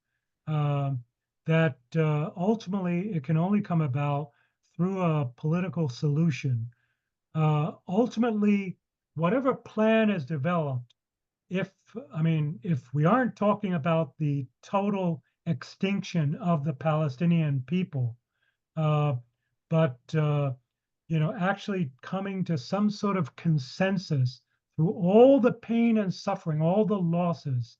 that ultimately it can only come about through a political solution. Ultimately, whatever plan is developed, if we aren't talking about the total extinction of the Palestinian people, uh, but actually coming to some sort of consensus through all the pain and suffering, all the losses,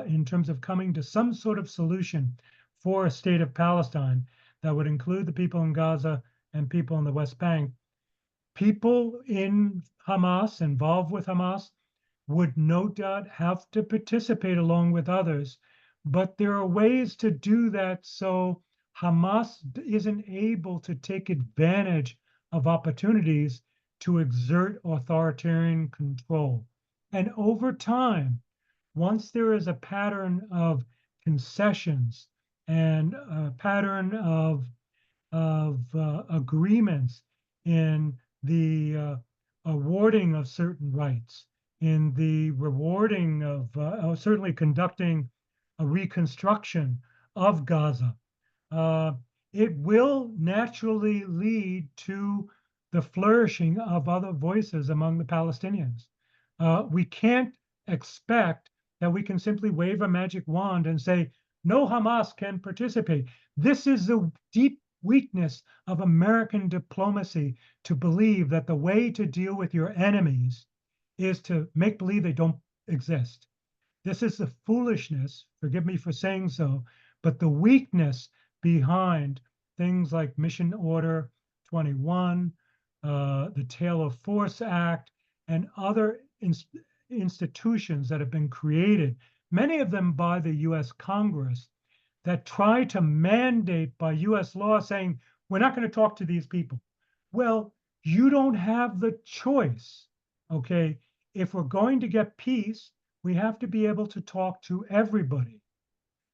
in terms of coming to some sort of solution for a state of Palestine that would include the people in Gaza and people in the West Bank. People in Hamas, involved with Hamas, would no doubt have to participate along with others. But there are ways to do that so Hamas isn't able to take advantage of opportunities to exert authoritarian control. And over time, once there is a pattern of concessions and a pattern of agreements in the awarding of certain rights, in the rewarding of certainly conducting a reconstruction of Gaza, it will naturally lead to the flourishing of other voices among the Palestinians. We can't expect that we can simply wave a magic wand and say, no Hamas can participate. This is the deep weakness of American diplomacy, to believe that the way to deal with your enemies is to make believe they don't exist. This is the foolishness, forgive me for saying so, but the weakness behind things like Mission Order 21, the Taylor Force Act, and other institutions that have been created, many of them by the US Congress, that try to mandate by US law saying, we're not going to talk to these people. Well, you don't have the choice, okay? If we're going to get peace, we have to be able to talk to everybody,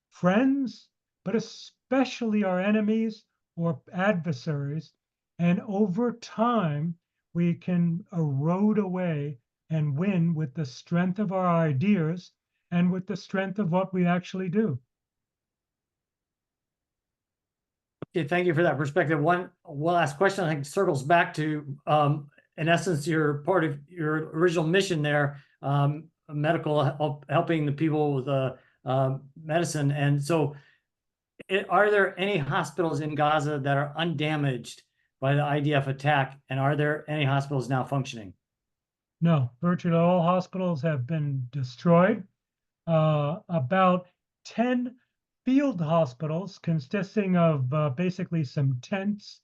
friends, but especially our enemies or adversaries. And over time, we can erode away and win with the strength of our ideas and with the strength of what we actually do. Okay, thank you for that perspective. One last question, I think, circles back to, in essence, your part of your original mission there, medical helping the people with medicine. And so, are there any hospitals in Gaza that are undamaged by the IDF attack? And are there any hospitals now functioning? No, virtually all hospitals have been destroyed. About 10 field hospitals consisting of basically some tents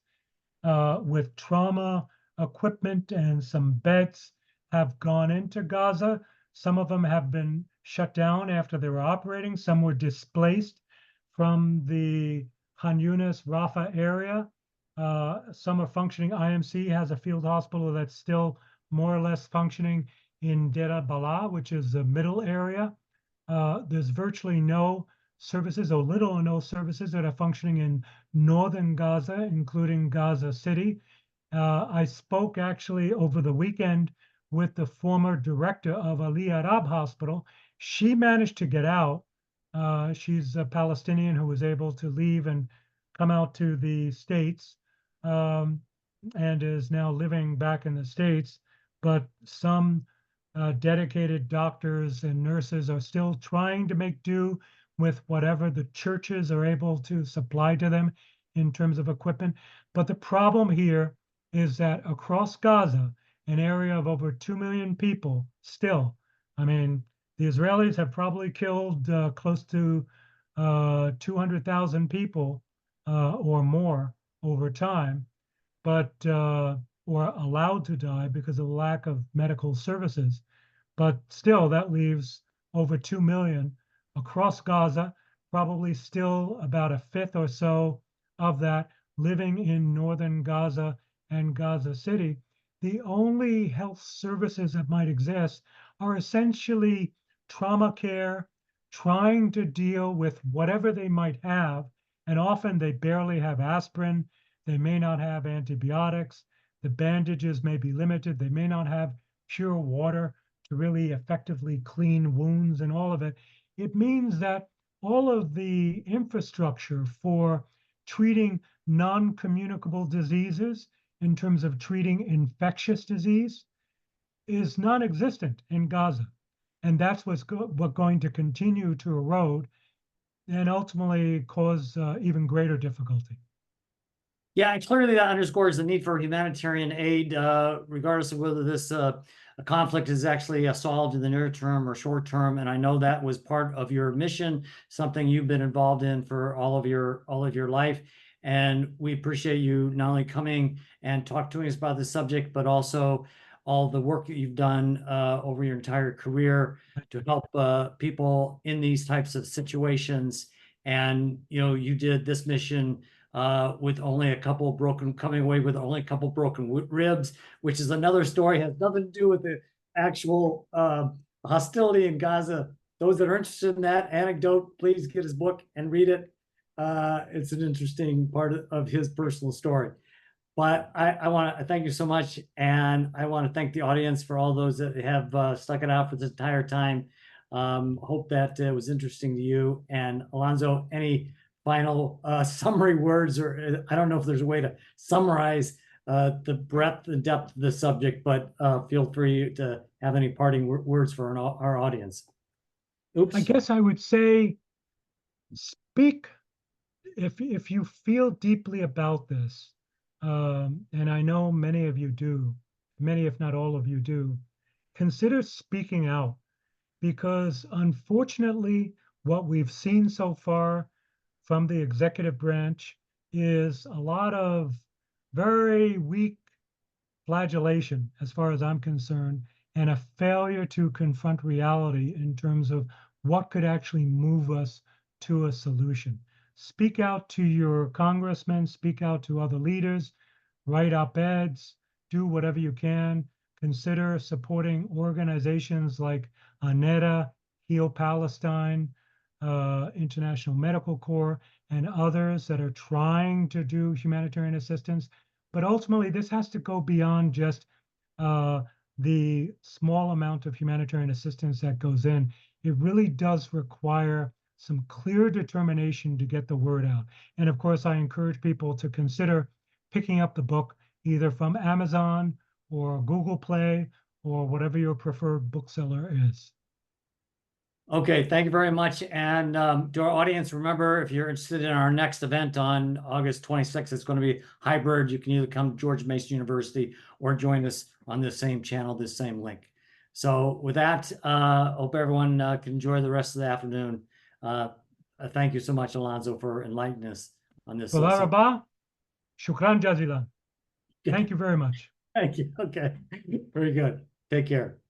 with trauma equipment and some beds have gone into Gaza. Some of them have been shut down after they were operating. Some were displaced from the Khan Yunis, Rafah area. Some are functioning. IMC has a field hospital that's still more or less functioning in Deir Bala, which is the middle area. There's virtually no services, or little or no services, that are functioning in northern Gaza, including Gaza City. I spoke actually over the weekend with the former director of Ali Arab Hospital. She managed to get out. She's a Palestinian who was able to leave and come out to the States and is now living back in the States. But some dedicated doctors and nurses are still trying to make do with whatever the churches are able to supply to them in terms of equipment. But the problem here is that across Gaza, an area of over 2 million people still, I mean, the Israelis have probably killed close to 200,000 people or more over time, but or allowed to die because of the lack of medical services. But still, that leaves over 2 million across Gaza, probably still about a fifth or so of that living in northern Gaza and Gaza City. The only health services that might exist are essentially trauma care, trying to deal with whatever they might have. And often they barely have aspirin. They may not have antibiotics. The bandages may be limited. They may not have pure water to really effectively clean wounds and all of it. It means that all of the infrastructure for treating non-communicable diseases in terms of treating infectious disease is non-existent in Gaza. And that's what's going to continue to erode and ultimately cause even greater difficulty. Yeah, and clearly that underscores the need for humanitarian aid, regardless of whether this conflict is actually solved in the near term or short term. And I know that was part of your mission, something you've been involved in for all of your life. And we appreciate you not only coming and talk to us about the subject, but also all the work that you've done over your entire career to help people in these types of situations. And you did this mission with only a couple broken, coming away with only a couple broken ribs, which is another story, has nothing to do with the actual hostility in Gaza. Those that are interested in that anecdote, please get his book and read it. It's an interesting part of his personal story. But I want to thank you so much. And I want to thank the audience for all those that have stuck it out for this entire time. Hope that it was interesting to you. And Alonzo, any final summary words, or I don't know if there's a way to summarize the breadth and depth of the subject, but feel free to have any parting words for our audience. Oops. I guess I would say, speak if you feel deeply about this, and I know many of you do, many if not all of you do, consider speaking out, because unfortunately what we've seen so far from the executive branch is a lot of very weak flagellation, as far as I'm concerned, and a failure to confront reality in terms of what could actually move us to a solution. Speak out to your congressmen, speak out to other leaders, write op-eds, do whatever you can. Consider supporting organizations like ANETA, Heal Palestine, International Medical Corps, and others that are trying to do humanitarian assistance. But ultimately, this has to go beyond just the small amount of humanitarian assistance that goes in. It really does require some clear determination to get the word out. And of course, I encourage people to consider picking up the book either from Amazon or Google Play or whatever your preferred bookseller is. Okay, thank you very much. And to our audience, remember, if you're interested in our next event on August 26th, it's going to be hybrid. You can either come to George Mason University or join us on the same channel, this same link. So with that, hope everyone can enjoy the rest of the afternoon. Thank you so much, Alonzo, for enlightening us on this. Toda rabah, shukran jazilan. Thank you very much. Thank you. Okay, very good. Take care.